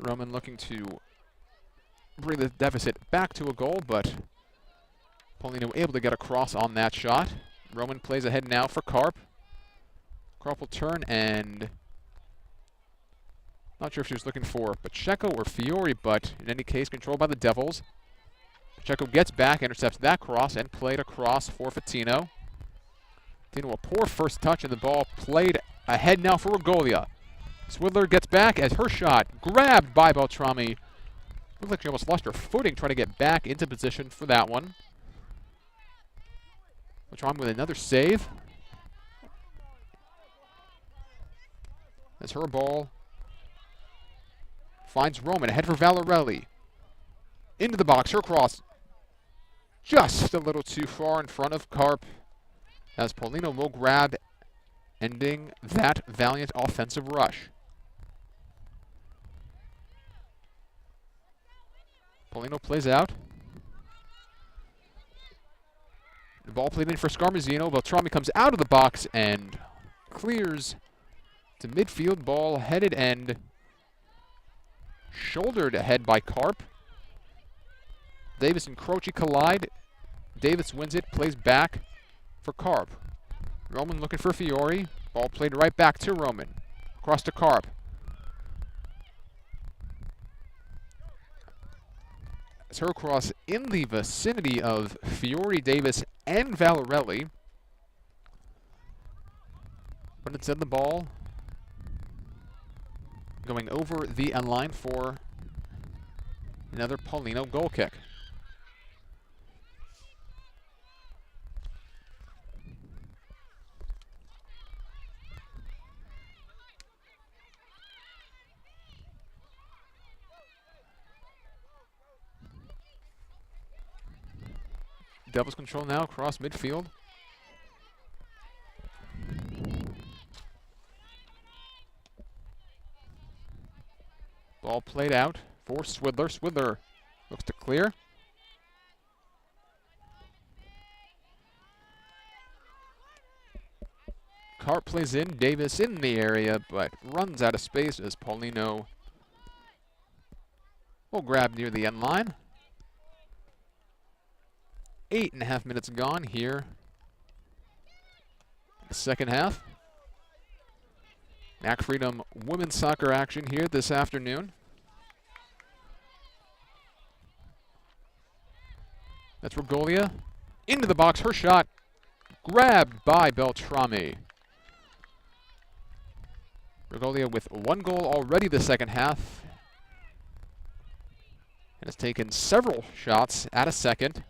Roman looking to bring the deficit back to a goal, but Paulino able to get across on that shot. Roman plays ahead now for Karp. Karp will turn and not sure if she was looking for Pacheco or Fiore, but in any case, controlled by the Devils. Pacheco gets back, intercepts that cross, and played across for Fatino. Fatino, a poor first touch, and the ball played ahead now for Regolia. Swidler gets back as her shot grabbed by Beltrami. Looked like she almost lost her footing trying to get back into position for that one. Beltrami with another save. As her ball finds Roman, ahead for Valerelli. Into the box, her cross just a little too far in front of Karp, as Paulino will grab, ending that Valiant offensive rush. Paulino plays out. The ball played in for Scarmazzino. Beltrami comes out of the box and clears to midfield. Ball headed and shouldered ahead by Karp. Davis and Croce collide. Davis wins it, plays back for Karp. Roman looking for Fiore. Ball played right back to Roman. Across to Karp. As her cross in the vicinity of Fiore, Davis, and Valerelli. But instead the ball going over the end line for another Paulino goal kick. Devils control now across midfield. Ball played out for Swidler. Swidler looks to clear. Karp plays in. Davis in the area, but runs out of space as Paulino will grab near the end line. 8.5 minutes gone here in the second half. NAC Freedom women's soccer action here this afternoon. That's Regolia. Into the box, her shot grabbed by Beltrami. Regolia with one goal already the second half and has taken several shots at a second.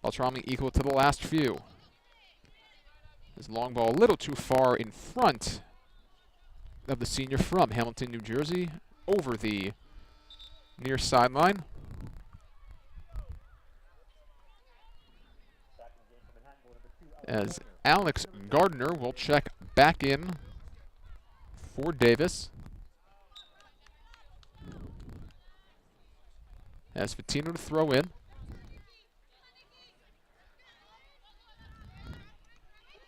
Beltrami equal to the last few. His long ball a little too far in front of the senior from Hamilton, New Jersey, over the near sideline. As Alex Gardner will check back in for Davis. As Fatino to throw in.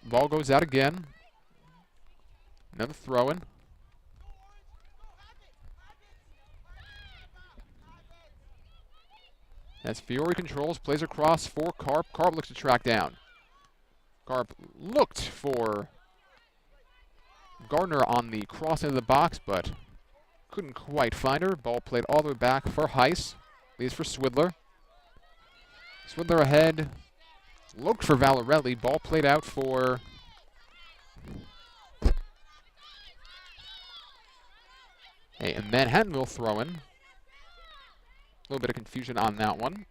Ball goes out again. Another throw in. As Fiore controls, plays across for Karp. Karp looks to track down. Karp looked for Gardner on the cross end of the box, but couldn't quite find her. Ball played all the way back for Heiss. Leaves for Swidler. Swidler ahead. Looked for Valarelli. Ball played out for a Manhattanville throw-in. A little bit of confusion on that one.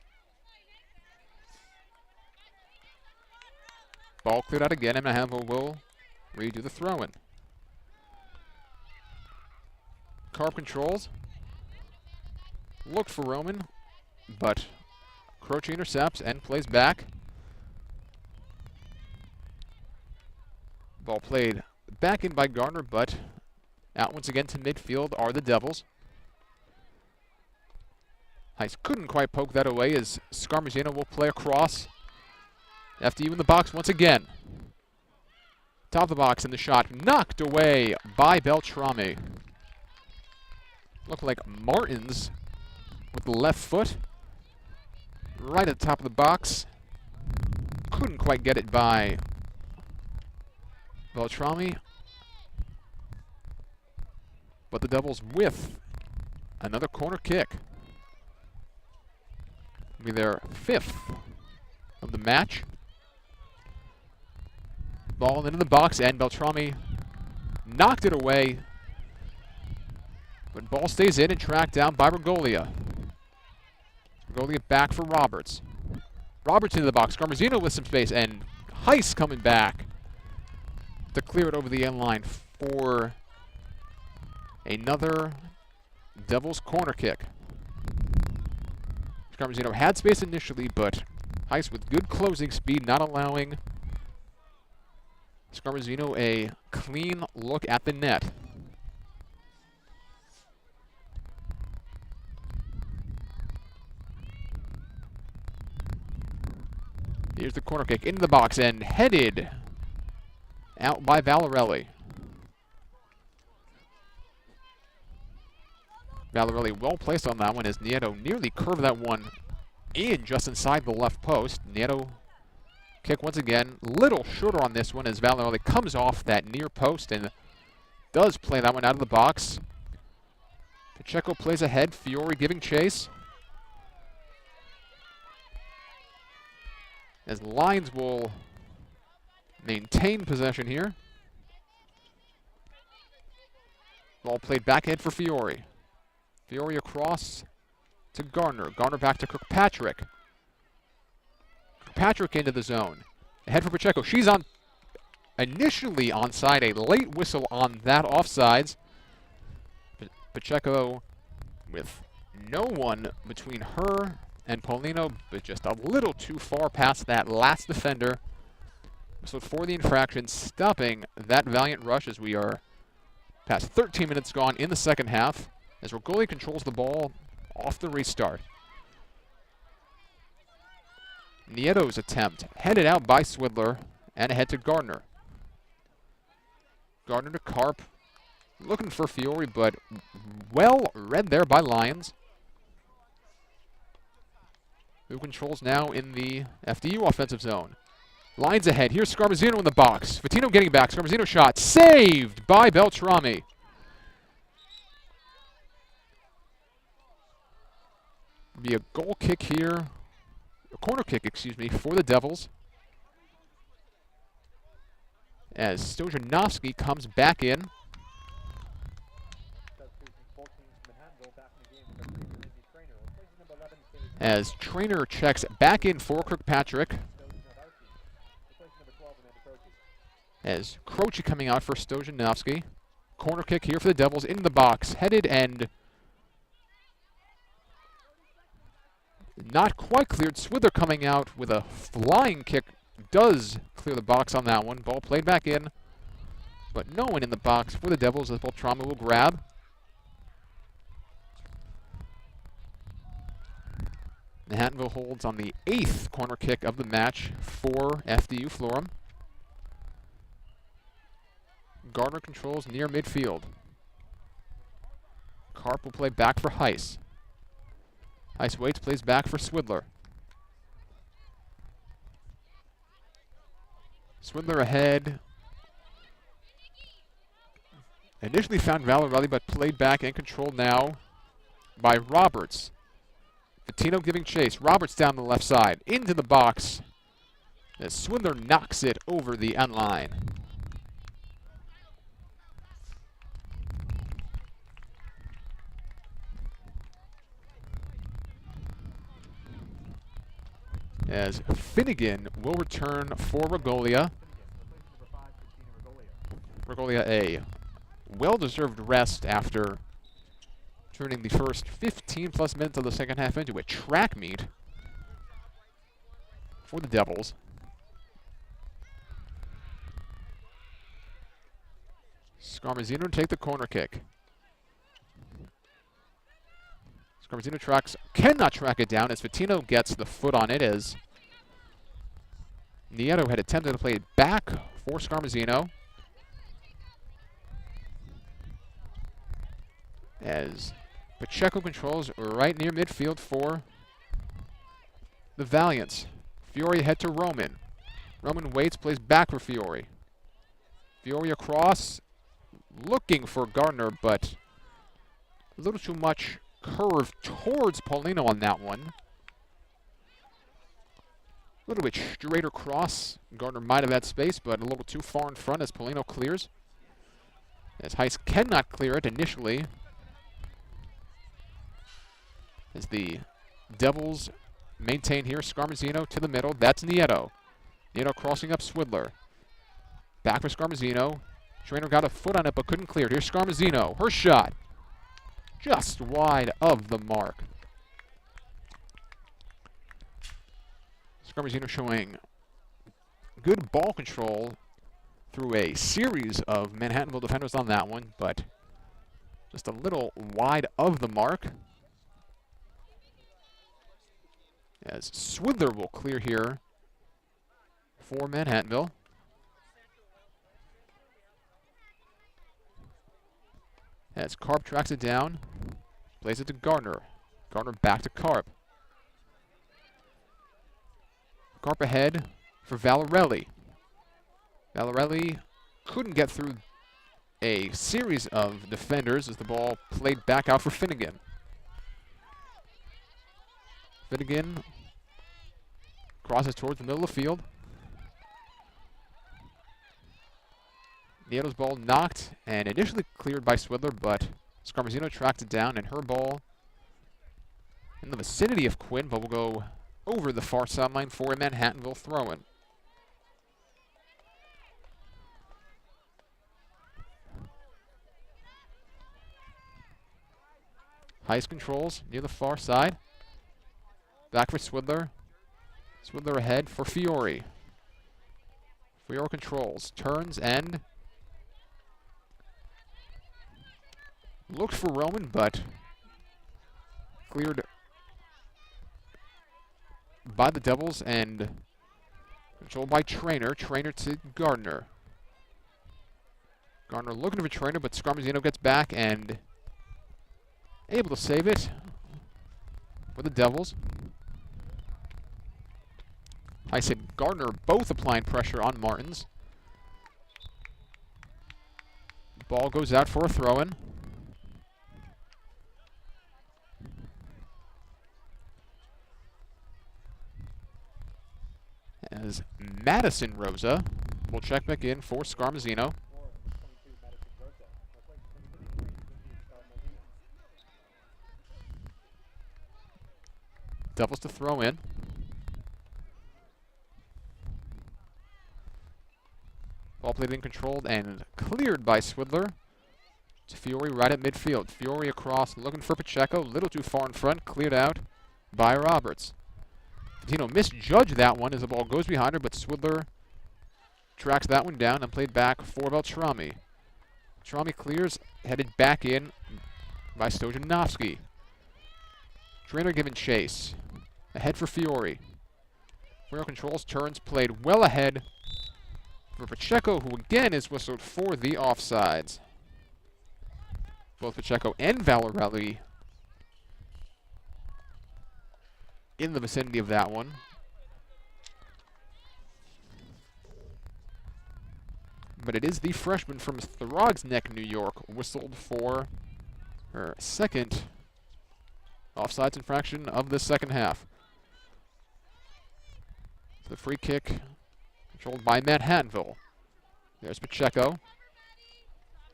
Ball cleared out again, and Manhattanville will redo the throw-in. Karp controls. Looked for Roman, but Croce intercepts and plays back. Ball played back in by Gardner, but out once again to midfield are the Devils. Heiss couldn't quite poke that away as Scarmazzino will play across. FDU in the box once again. Top of the box and the shot knocked away by Beltrami. Looked like Martins with the left foot. Right at the top of the box. Couldn't quite get it by Beltrami. But the Devils with another corner kick. It'll be their 5th of the match. Ball into the box, and Beltrami knocked it away. But ball stays in and tracked down by Regolia. Regolia back for Roberts. Roberts into the box. Scarmazzino with some space, and Heiss coming back to clear it over the end line for another Devils corner kick. Scarmazzino had space initially, but Heiss with good closing speed, not allowing Scarmazzino a clean look at the net. Here's the corner kick into the box and headed out by Valarelli. Valarelli well placed on that one as Nieto nearly curved that one in just inside the left post. Nieto kick once again, little shorter on this one as Valarelli comes off that near post and does play that one out of the box. Pacheco plays ahead, Fiore giving chase. As Lions will maintain possession here. Ball played back ahead for Fiore. Fiore across to Gardner. Gardner back to Kirkpatrick. Kirkpatrick into the zone. Ahead for Pacheco. She's on initially onside. A late whistle on that offsides. Pacheco with no one between her and Paulino, but just a little too far past that last defender. So for the infraction, stopping that valiant rush as we are past 13 minutes gone in the second half, as Regolia controls the ball off the restart. Nieto's attempt headed out by Swidler and ahead to Gardner. Gardner to Karp, looking for Fiore, but well read there by Lions. Who controls now in the FDU offensive zone. Lions ahead. Here's Scarmazzino in the box. Fatino getting back. Scarmazzino shot. Saved by Beltrami. Be a goal kick here. A corner kick, excuse me, for the Devils. As Stojanovski comes back in. As Trainer checks back in for Kirkpatrick. As Croce coming out for Stojanovski. Corner kick here for the Devils into the box. Headed and not quite cleared. Swither coming out with a flying kick. Does clear the box on that one. Ball played back in. but no one in the box for the Devils as Beltrami will grab. Manhattanville holds on the 8th corner kick of the match for FDU-Florham. Gardner controls near midfield. Karp will play back for Heiss. Heiss waits, plays back for Swidler. Swidler ahead. Initially found Valarelli, but played back and controlled now by Roberts. Patino giving chase. Roberts down the left side. Into the box as Swidler knocks it over the end line. As Finnegan will return for Regolia. Regolia a well-deserved rest after turning the first 15-plus minutes of the second half into a track meet for the Devils. Scarmazzino to take the corner kick. Scarmazzino cannot track it down as Patino gets the foot on it as Nieto had attempted to play it back for Scarmazzino. As Pacheco controls right near midfield for the Valiants. Fiore ahead to Roman. Roman waits, plays back for Fiore. Fiore across, looking for Gardner, but a little too much curve towards Paulino on that one. A little bit straighter cross. Gardner might have had space, but a little too far in front as Paulino clears. As Heiss cannot clear it initially. As the Devils maintain here, Scarmazzino to the middle. That's Nieto. Nieto crossing up Swidler. Back for Scarmazzino. Trainer got a foot on it but couldn't clear it. Here's Scarmazzino. Her shot. Just wide of the mark. Scarmazzino showing good ball control through a series of Manhattanville defenders on that one, but just a little wide of the mark. As Swidler will clear here for Manhattanville. As Karp tracks it down, plays it to Gardner. Gardner back to Karp. Karp ahead for Valarelli. Valarelli couldn't get through a series of defenders as the ball played back out for Finnegan. Finnegan crosses towards the middle of the field. Nieto's ball knocked and initially cleared by Swidler, but Scarmazzino tracked it down, and her ball in the vicinity of Quinn, but will go over the far sideline for a Manhattanville throw-in. Heiss controls near the far side. Back for Swidler. Swidler ahead for Fiore. Fiore controls, turns, and looks for Roman, but cleared by the Devils and controlled by Trainer. Trainer to Gardner. Gardner looking for Trainer, but Scarmazzino gets back and able to save it for the Devils. I said Gardner both applying pressure on Martins. Ball goes out for a throw-in. As Madison Rosa will check back in for Scarmazzino. Devils to throw in. Ball played in, controlled, and cleared by Swidler. To Fiore right at midfield. Fiore across, looking for Pacheco. A little too far in front, cleared out by Roberts. Patino misjudged that one as the ball goes behind her, but Swidler tracks that one down and played back for Beltrami. Beltrami clears, headed back in by Stojanovski. Trainer given chase. Ahead for Fiore. Fiore controls, turns, played well ahead for Pacheco, who again is whistled for the offsides. Both Pacheco and Valorelli in the vicinity of that one. But it is the freshman from Throgs Neck, New York, whistled for her second offsides infraction of the second half. So the free kick controlled by Manhattanville. There's Pacheco.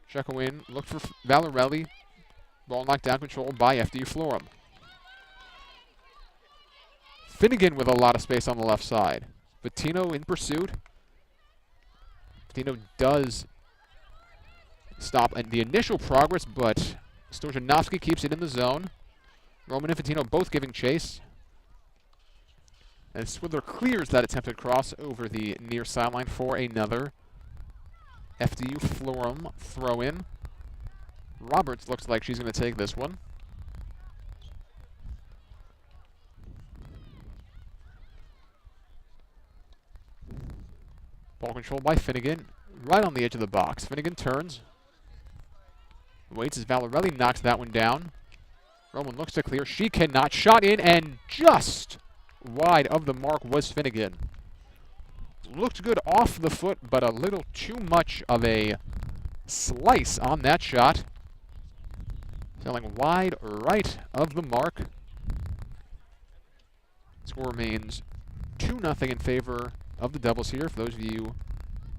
Pacheco in, looked for Valorelli. Ball knocked down, controlled by FDU-Florham. Finnegan with a lot of space on the left side. Bettino in pursuit. Bettino does stop the initial progress, but Stojanovski keeps it in the zone. Roman and Bettino both giving chase. And Swidler clears that attempted cross over the near sideline for another FDU-Florham throw-in. Roberts looks like she's going to take this one. Ball controlled by Finnegan, right on the edge of the box. Finnegan turns. Waits as Valorelli knocks that one down. Roman looks to clear. She cannot. Shot in, and just wide of the mark was Finnegan. Looked good off the foot, but a little too much of a slice on that shot. Sailing wide right of the mark. Score remains 2-0 in favor of the Devils here. For those of you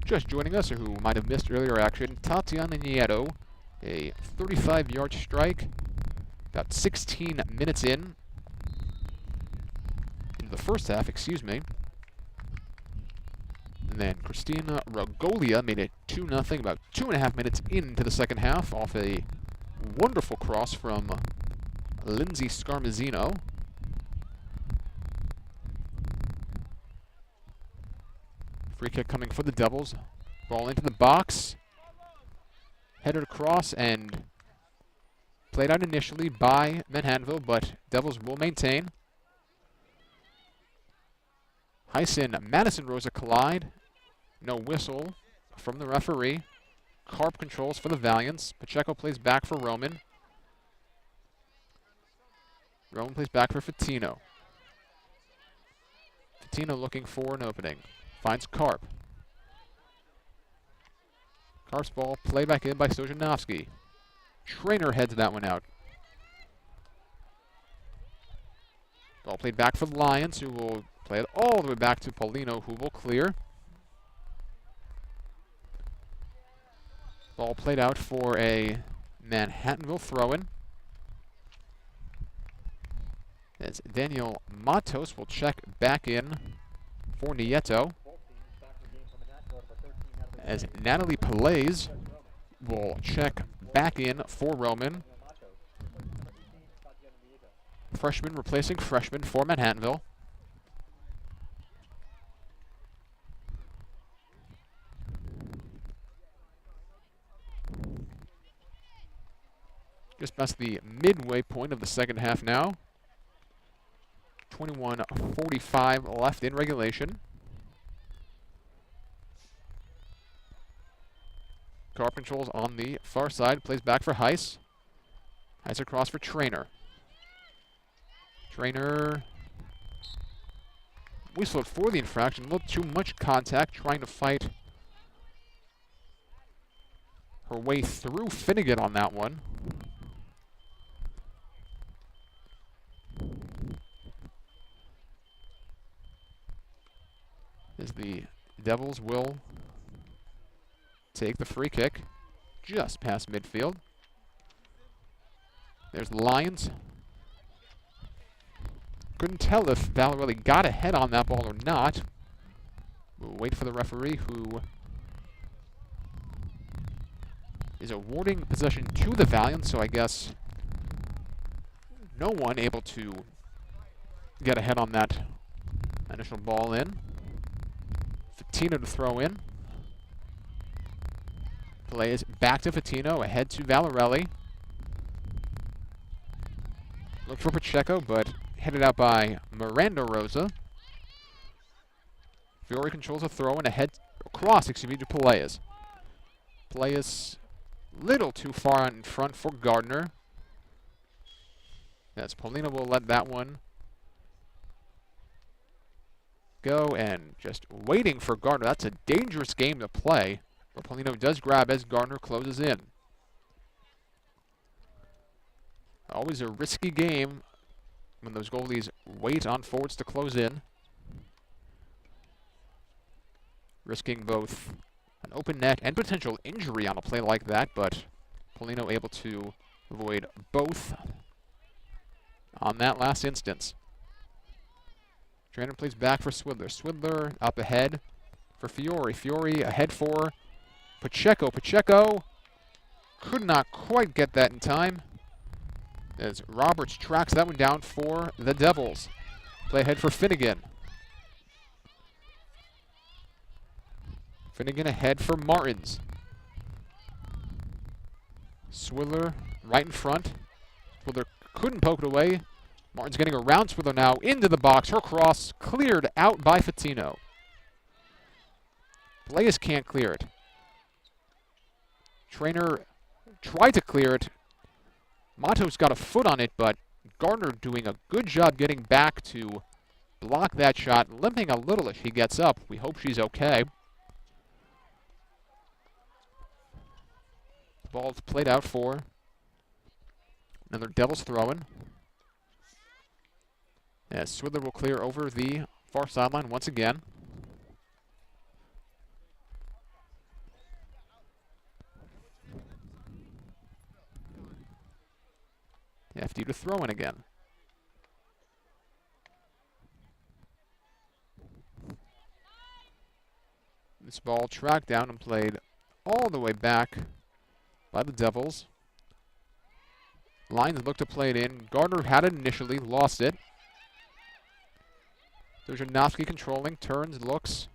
just joining us or who might have missed earlier action, Tatiana Nieto, a 35-yard strike, about 16 minutes into the first half, excuse me. And then Christina Ragolia made it 2-0 about 2.5 minutes into the second half off a wonderful cross from Lindsay Scarmazzino. Free kick coming for the Devils. Ball into the box. Headed across and played out initially by Manhattanville, but Devils will maintain. Heisen, Madison Rosa collide. No whistle from the referee. Karp controls for the Valiants. Pacheco plays back for Roman. Roman plays back for Fatino. Fatino looking for an opening. Finds Karp. Karp's ball played back in by Stojanovski. Trainer heads that one out. Ball played back for the Lions, who will play it all the way back to Paulino, who will clear. Ball played out for a Manhattanville throw-in. As Daniel Matos will check back in for Nieto. As Natalie Pelez will check back in for Roman. Freshman replacing freshman for Manhattanville. Just past the midway point of the second half now. 21:45 left in regulation. Karp controls on the far side, plays back for Heiss. Heiss across for Trainer. Trainer whistled for the infraction. A little too much contact, trying to fight her way through Finnegan on that one. As the Devils will take the free kick just past midfield. There's the Lions. Couldn't tell if Valorelli got ahead on that ball or not. We'll wait for the referee, who is awarding possession to the Valiants, so I guess no one able to get ahead on that initial ball in. Fatino to throw in. Plays back to Fatino, ahead to Valarelli. Look for Pacheco, but headed out by Miranda Rosa. Fiore controls a throw and across to Peleas. Peleas little too far in front for Gardner. As Paulino will let that one go, and just waiting for Gardner. That's a dangerous game to play, but Paulino does grab as Gardner closes in. Always a risky game when those goalies wait on forwards to close in. Risking both an open net and potential injury on a play like that, but Paulino able to avoid both on that last instance. Trainer plays back for Swidler. Swidler up ahead for Fiore. Fiore ahead for Pacheco. Pacheco could not quite get that in time, as Roberts tracks that one down for the Devils. Play ahead for Finnegan. Finnegan ahead for Martins. Swidler right in front. Swidler couldn't poke it away. Martin's getting around Swidler now into the box. Her cross cleared out by Fatino. Peleas can't clear it. Trainer tried to clear it. Matos got a foot on it, but Gardner doing a good job getting back to block that shot, limping a little as she gets up. We hope she's okay. The ball's played out for another Devils throw-in. As Swidler will clear over the far sideline once again. FDU to throw in again. This ball tracked down and played all the way back by the Devils. Lions looked to play it in. Gardner had it initially, lost it. Stojanovski controlling, turns, looks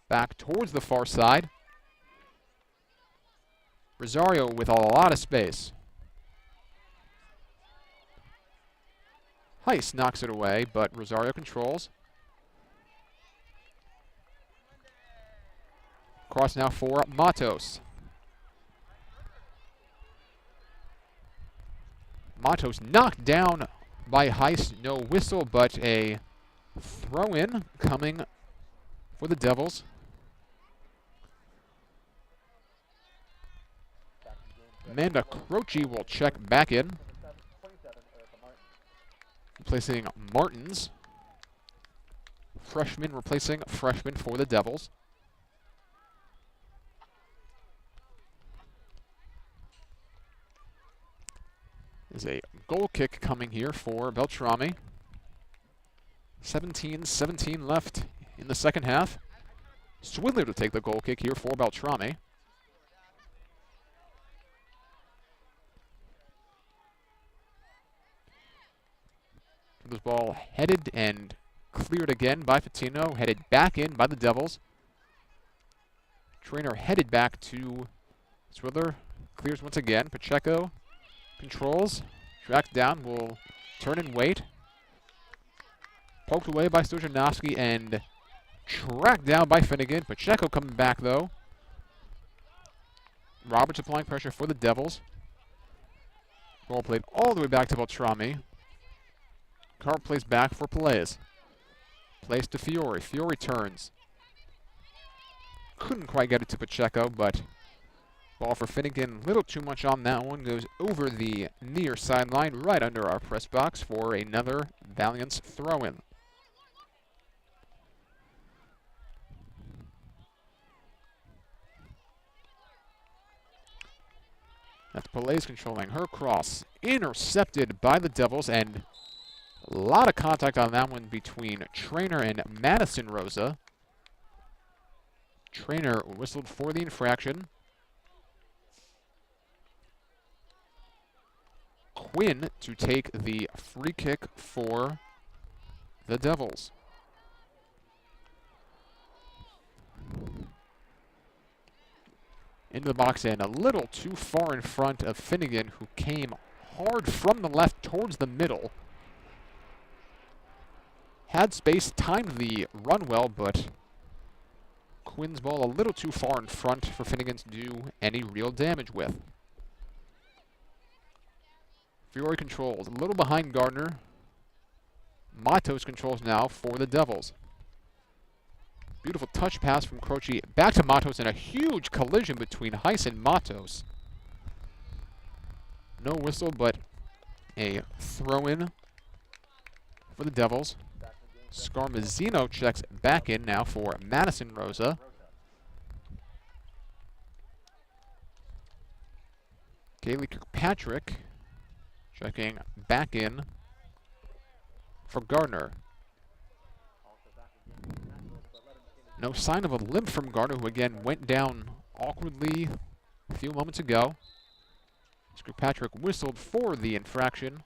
back towards the far side. Rosario with a lot of space. Heiss knocks it away, but Rosario controls. Cross now for Matos. Matos knocked down by Heiss. No whistle, but a throw-in coming for the Devils. Amanda Croce will check back in, replacing Martins. Freshman replacing freshman for the Devils. There's a goal kick coming here for Beltrami. 17-17 left in the second half. Swidler to take the goal kick here for Beltrami. This ball headed and cleared again by Fatino, headed back in by the Devils. Trainer headed back to Swidler, clears once again. Pacheco controls, tracks down, will turn and wait. Poked away by Stojanovski and tracked down by Finnegan. Pacheco coming back though. Roberts applying pressure for the Devils. Ball played all the way back to Beltrami. Carp plays back for Peleas. Plays to Fiore. Fiore turns. Couldn't quite get it to Pacheco, but ball for Finnegan. Little too much on that one. Goes over the near sideline, right under our press box for another Valiance throw-in. That's Peleas controlling her cross. Intercepted by the Devils, and a lot of contact on that one between Trainer and Madison Rosa. Trainer whistled for the infraction. Quinn to take the free kick for the Devils. into the box and a little too far in front of Finnegan, who came hard from the left towards the middle. Had space, timed the run well, but Quinn's ball a little too far in front for Finnegan to do any real damage with. Fiore controls, a little behind Gardner. Matos controls now for the Devils. Beautiful touch pass from Croce back to Matos, and a huge collision between Heiss and Matos. No whistle, but a throw-in for the Devils. Scarmazino checks back in now for Madison Rosa. Kaylee Kirkpatrick checking back in for Gardner. No sign of a limp from Gardner, who again went down awkwardly a few moments ago. Kirkpatrick whistled for the infraction.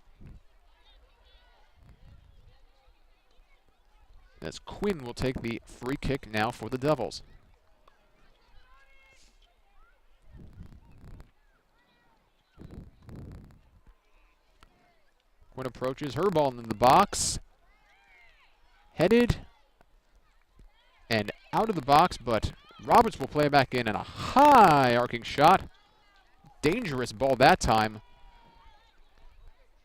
As Quinn will take the free kick now for the Devils. Quinn approaches, her ball in the box. Headed and out of the box, but Roberts will play it back in, and a high arcing shot. Dangerous ball that time.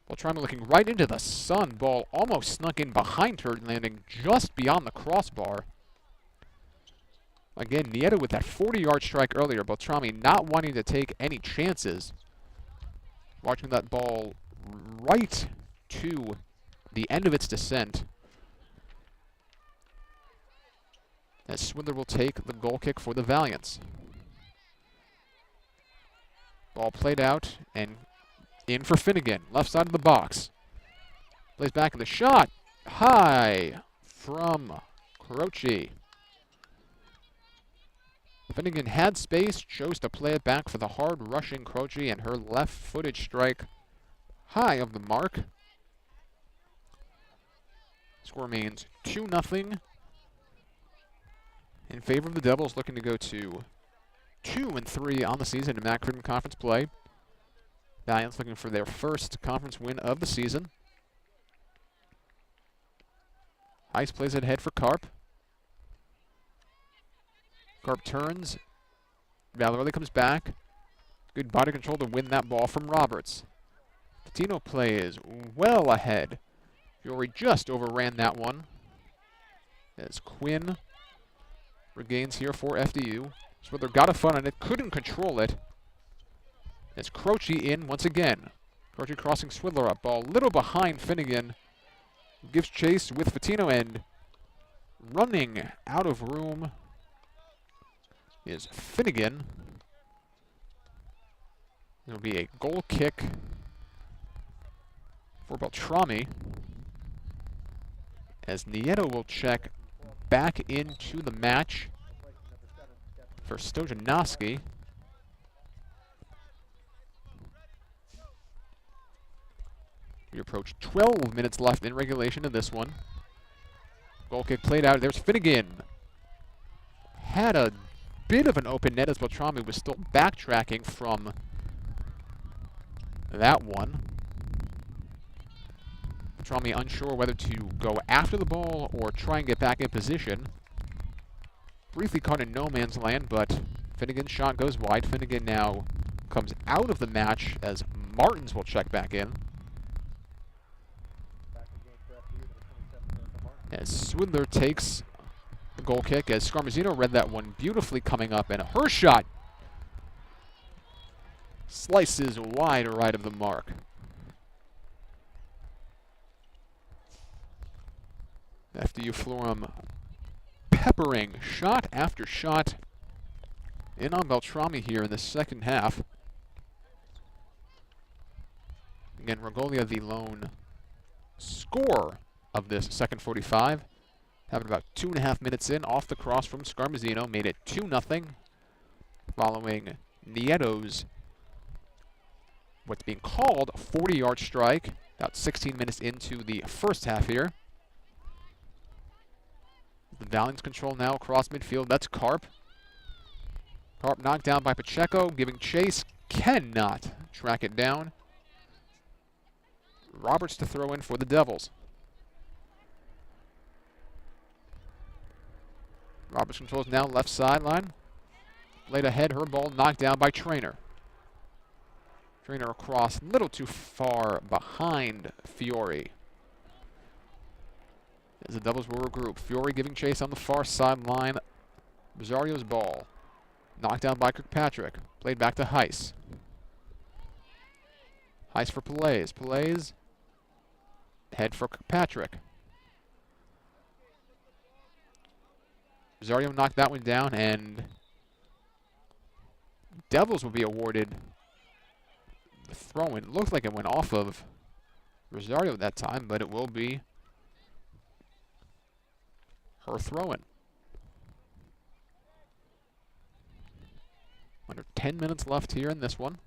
Beltrami looking right into the sun. Ball almost snuck in behind her, landing just beyond the crossbar. Again, Nieto with that 40-yard strike earlier. Beltrami not wanting to take any chances. Watching that ball right to the end of its descent. As Swindler will take the goal kick for the Valiants. Ball played out and in for Finnegan, left side of the box. Plays back in the shot. High from Croce. Finnegan had space, chose to play it back for the hard rushing Croce, and her left-footed strike high of the mark. Score remains 2-0 in favor of the Devils, looking to go to 2-3 on the season in MAC Freedom Conference play. Valiants looking for their first conference win of the season. Heiss plays it ahead for Karp. Karp turns. Valorelli comes back. Good body control to win that ball from Roberts. Patino plays well ahead. Fiore just overran that one. As Quinn regains here for FDU. Swindler got a foot on it, couldn't control it. As Croce in once again. Croce crossing Swindler up. Ball little behind Finnegan. Gives chase with Fatino, and running out of room is Finnegan. It'll be a goal kick for Beltrami. As Nieto will check back into the match for Stojanowski. We approach 12 minutes left in regulation of this one. Goal kick played out. There's Finnegan. Had a bit of an open net as Beltrami was still backtracking from that one. Beltrami unsure whether to go after the ball or try and get back in position. Briefly caught in no man's land, but Finnegan's shot goes wide. Finnegan now comes out of the match as Martins will check back in. As Swindler takes the goal kick, as Scarmazino read that one beautifully coming up, and her shot slices wide right of the mark. FDU-Florham peppering shot after shot in on Beltrami here in the second half. Again, Regolia the lone scorer of this second 45. Having about 2.5 minutes in, off the cross from Scarmazino, made it 2-0, following Nieto's what's being called a 40-yard strike, about 16 minutes into the first half here. The Valiants control now across midfield. That's Karp. Carp knocked down by Pacheco, giving chase. Cannot track it down. Roberts to throw in for the Devils. Roberts controls now left sideline. Laid ahead, her ball knocked down by Trainer. Trainer across, a little too far behind Fiore. As the Devils will regroup. Fiore giving chase on the far sideline. Rosario's ball. Knocked down by Kirkpatrick. Played back to Heiss. Heiss for Pelaez. Pelaez. Head for Kirkpatrick. Rosario knocked that one down, and Devils will be awarded the throw-in. Looked like it went off of Rosario that time, but it will be her throw-in. Under 10 minutes left here in this one.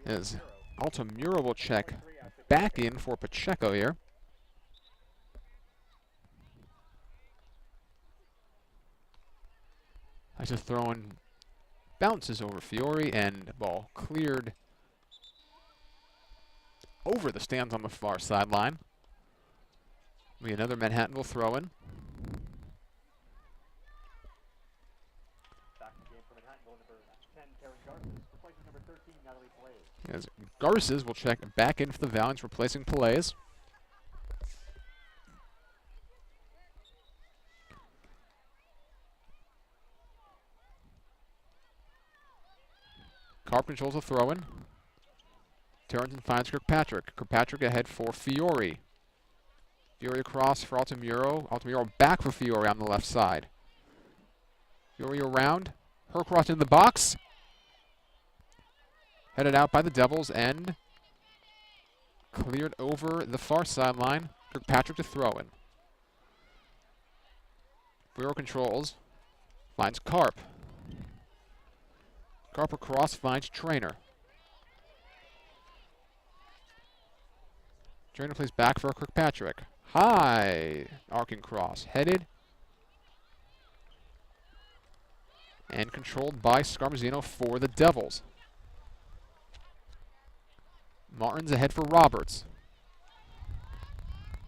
As Altamura will check back in for Pacheco here. As a throw-in bounces over Fiore, and ball cleared over the stands on the far sideline. Be another Manhattanville throw-in. As Garces will check back in for the Valiants, replacing Pelaez. Carp controls the throw-in. Turns and finds Kirkpatrick. Kirkpatrick ahead for Fiore. Fiore across for Altamura. Altamura back for Fiore on the left side. Fiore around. Her cross in the box. Headed out by the Devils and cleared over the far sideline. Kirkpatrick to throw in. Fiore controls. Finds Carp. Carp across finds Trainer. Trainer plays back for Kirkpatrick. High arcing cross. Headed and controlled by Scarmazzino for the Devils. Martin's ahead for Roberts.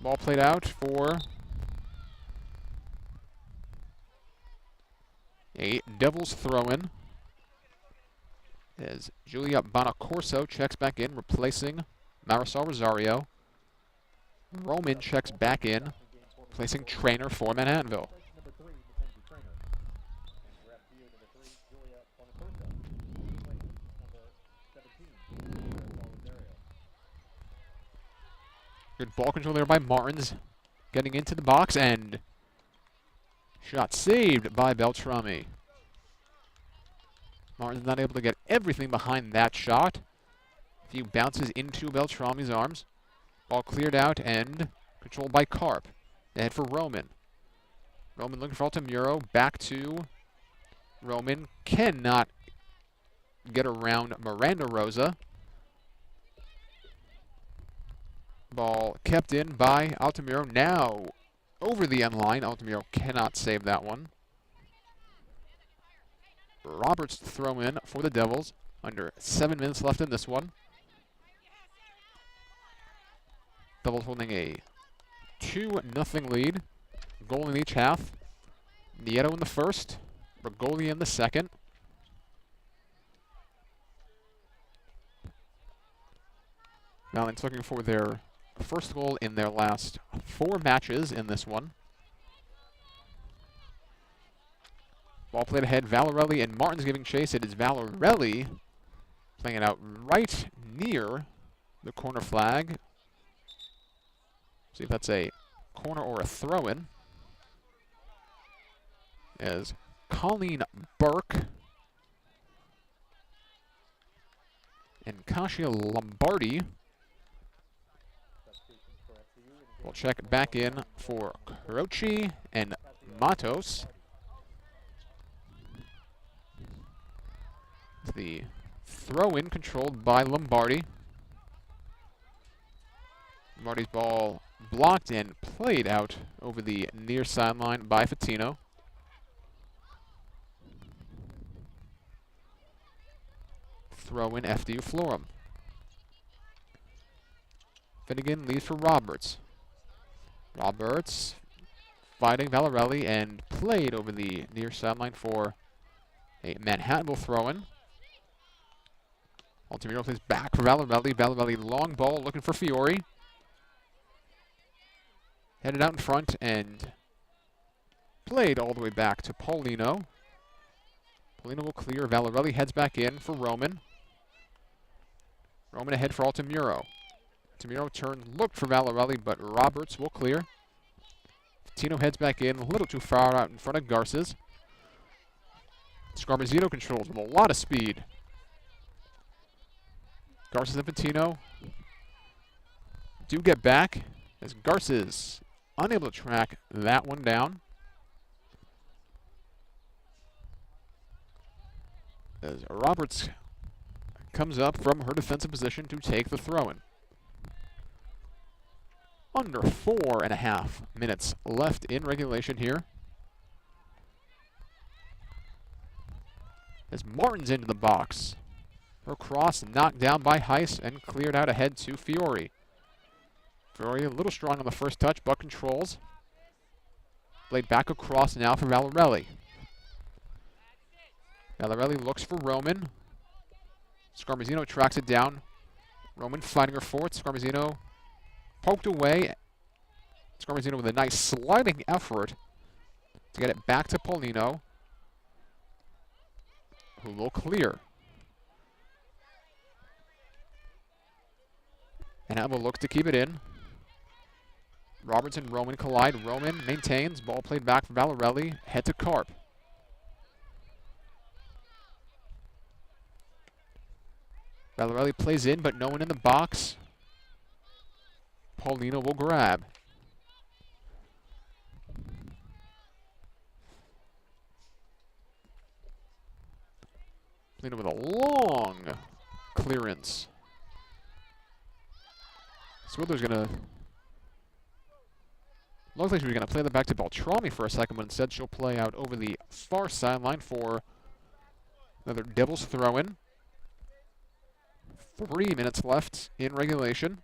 Ball played out for a Devils throw-in. As Julia Bonacorso checks back in, replacing Marisol Rosario. Roman checks back in, replacing Trainer for Manhattanville. Good ball control there by Martins. Getting into the box, and shot saved by Beltrami. Martins not able to get everything behind that shot. A few bounces into Beltrami's arms. Ball cleared out and controlled by Carp. Ahead for Roman. Roman looking for Altamura. Back to Roman. Cannot get around Miranda Rosa. Ball kept in by Altamura. Now over the end line. Altamura cannot save that one. Roberts to throw in for the Devils. Under 7 minutes left in this one. Devils holding a 2-0 lead. Goal in each half. Nieto in the first. Bergoglia in the second. Valiant's looking for their first goal in their last 4 matches in this one. Ball played ahead. Valarelli and Martin's giving chase. It is Valarelli playing it out right near the corner flag. See if that's a corner or a throw-in. As Colleen Burke and Kasia Lombardi will check back in for Croce and Matos. The throw-in controlled by Lombardi. Marty's ball blocked and played out over the near sideline by Fatino. Throw in FDU-Florham. Finnegan leads for Roberts. Roberts fighting Valarelli and played over the near sideline for a Manhattanville throw-in. Altamiro plays back for Valarelli. Valarelli long ball looking for Fiore. Headed out in front and played all the way back to Paulino. Paulino will clear. Valarelli heads back in for Roman. Roman ahead for Altamiro. Altamiro turned, looked for Valarelli, but Roberts will clear. Tino heads back in, a little too far out in front of Garces. Scarmazzino controls with a lot of speed. Garces and Patino do get back as Garces unable to track that one down. As Roberts comes up from her defensive position to take the throw-in. Under 4.5 minutes left in regulation here. As Martin's into the box. Her cross knocked down by Heiss and cleared out ahead to Fiore. Fiore a little strong on the first touch, but controls. Played back across now for Valarelli. Valarelli looks for Roman. Scarmazzino tracks it down. Roman fighting her for it. Scarmazzino poked away. Scarmazzino with a nice sliding effort to get it back to Paulino, who will clear. And Emma looks to keep it in. Roberts and Roman collide. Roman maintains. Ball played back for Valarelli. Head to Karp. Valarelli plays in, but no one in the box. Paulino will grab. Paulino with a long clearance. Swidler's gonna looked like she was gonna play that back to Beltrami for a second, but instead she'll play out over the far sideline for another Devils throw-in. 3 minutes left in regulation.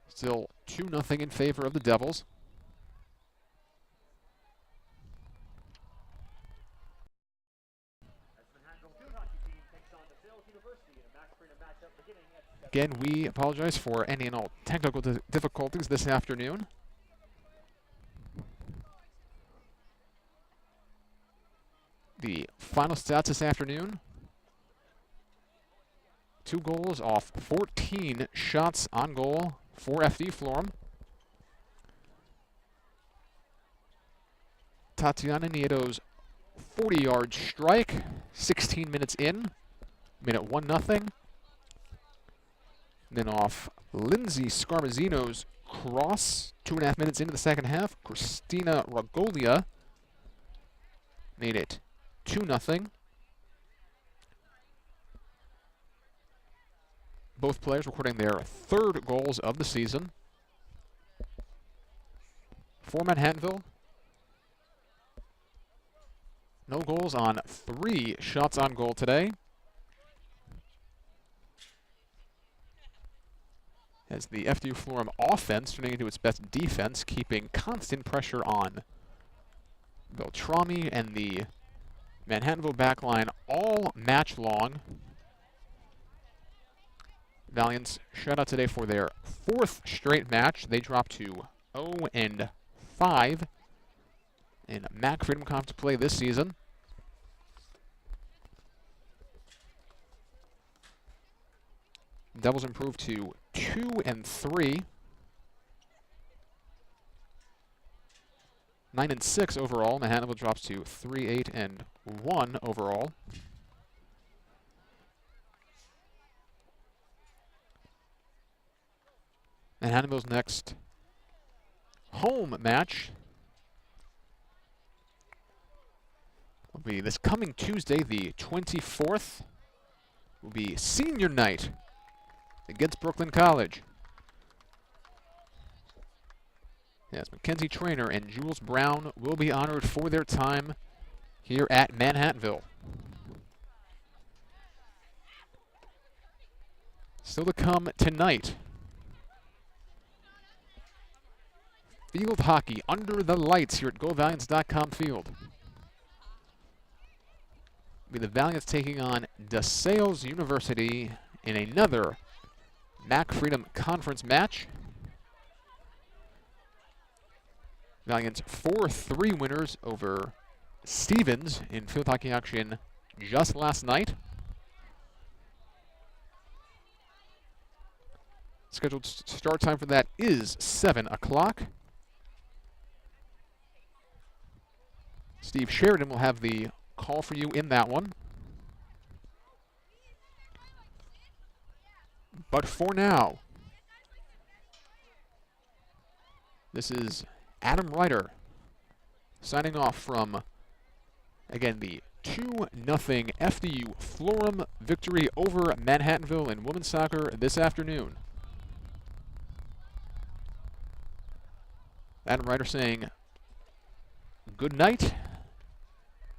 Still 2-0 in favor of the Devils. Again, we apologize for any and all technical difficulties this afternoon. The final stats this afternoon: 2 goals off 14 shots on goal for FDU-Florham. Tatiana Nieto's 40-yard strike, 16 minutes in, made it 1-0. Then off Lindsay Scarmazzino's cross, 2.5 minutes into the second half, Christina Ragolia made it 2-0. Both players recording their 3rd goals of the season. For Manhattanville, no goals on 3 shots on goal today. As the FDU-Florham offense turning into its best defense, keeping constant pressure on Beltrami and the Manhattanville backline all match long. Valiants shut out today for their 4th straight match. They dropped to 0-5 in MAC Freedom Conference play this season. Devils improved to 2-3. 9-6 overall. Manhattanville drops to 3-8-1 overall. Manhattanville's next home match will be this coming Tuesday, the 24th. Will be senior night against Brooklyn College. Yes, Mackenzie Trainer and Jules Brown will be honored for their time here at Manhattanville. Still to come tonight. Field hockey under the lights here at GoValiants.com Field. Be the Valiants taking on DeSales University in another MAC Freedom Conference match. Valiants 4-3 winners over Stevens in field hockey action just last night. Scheduled start time for that is 7 o'clock. Steve Sheridan will have the call for you in that one. But for now, this is Adam Ryder signing off from, again, the 2-0 FDU-Florham victory over Manhattanville in women's soccer this afternoon. Adam Ryder saying good night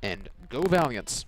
and go Valiants.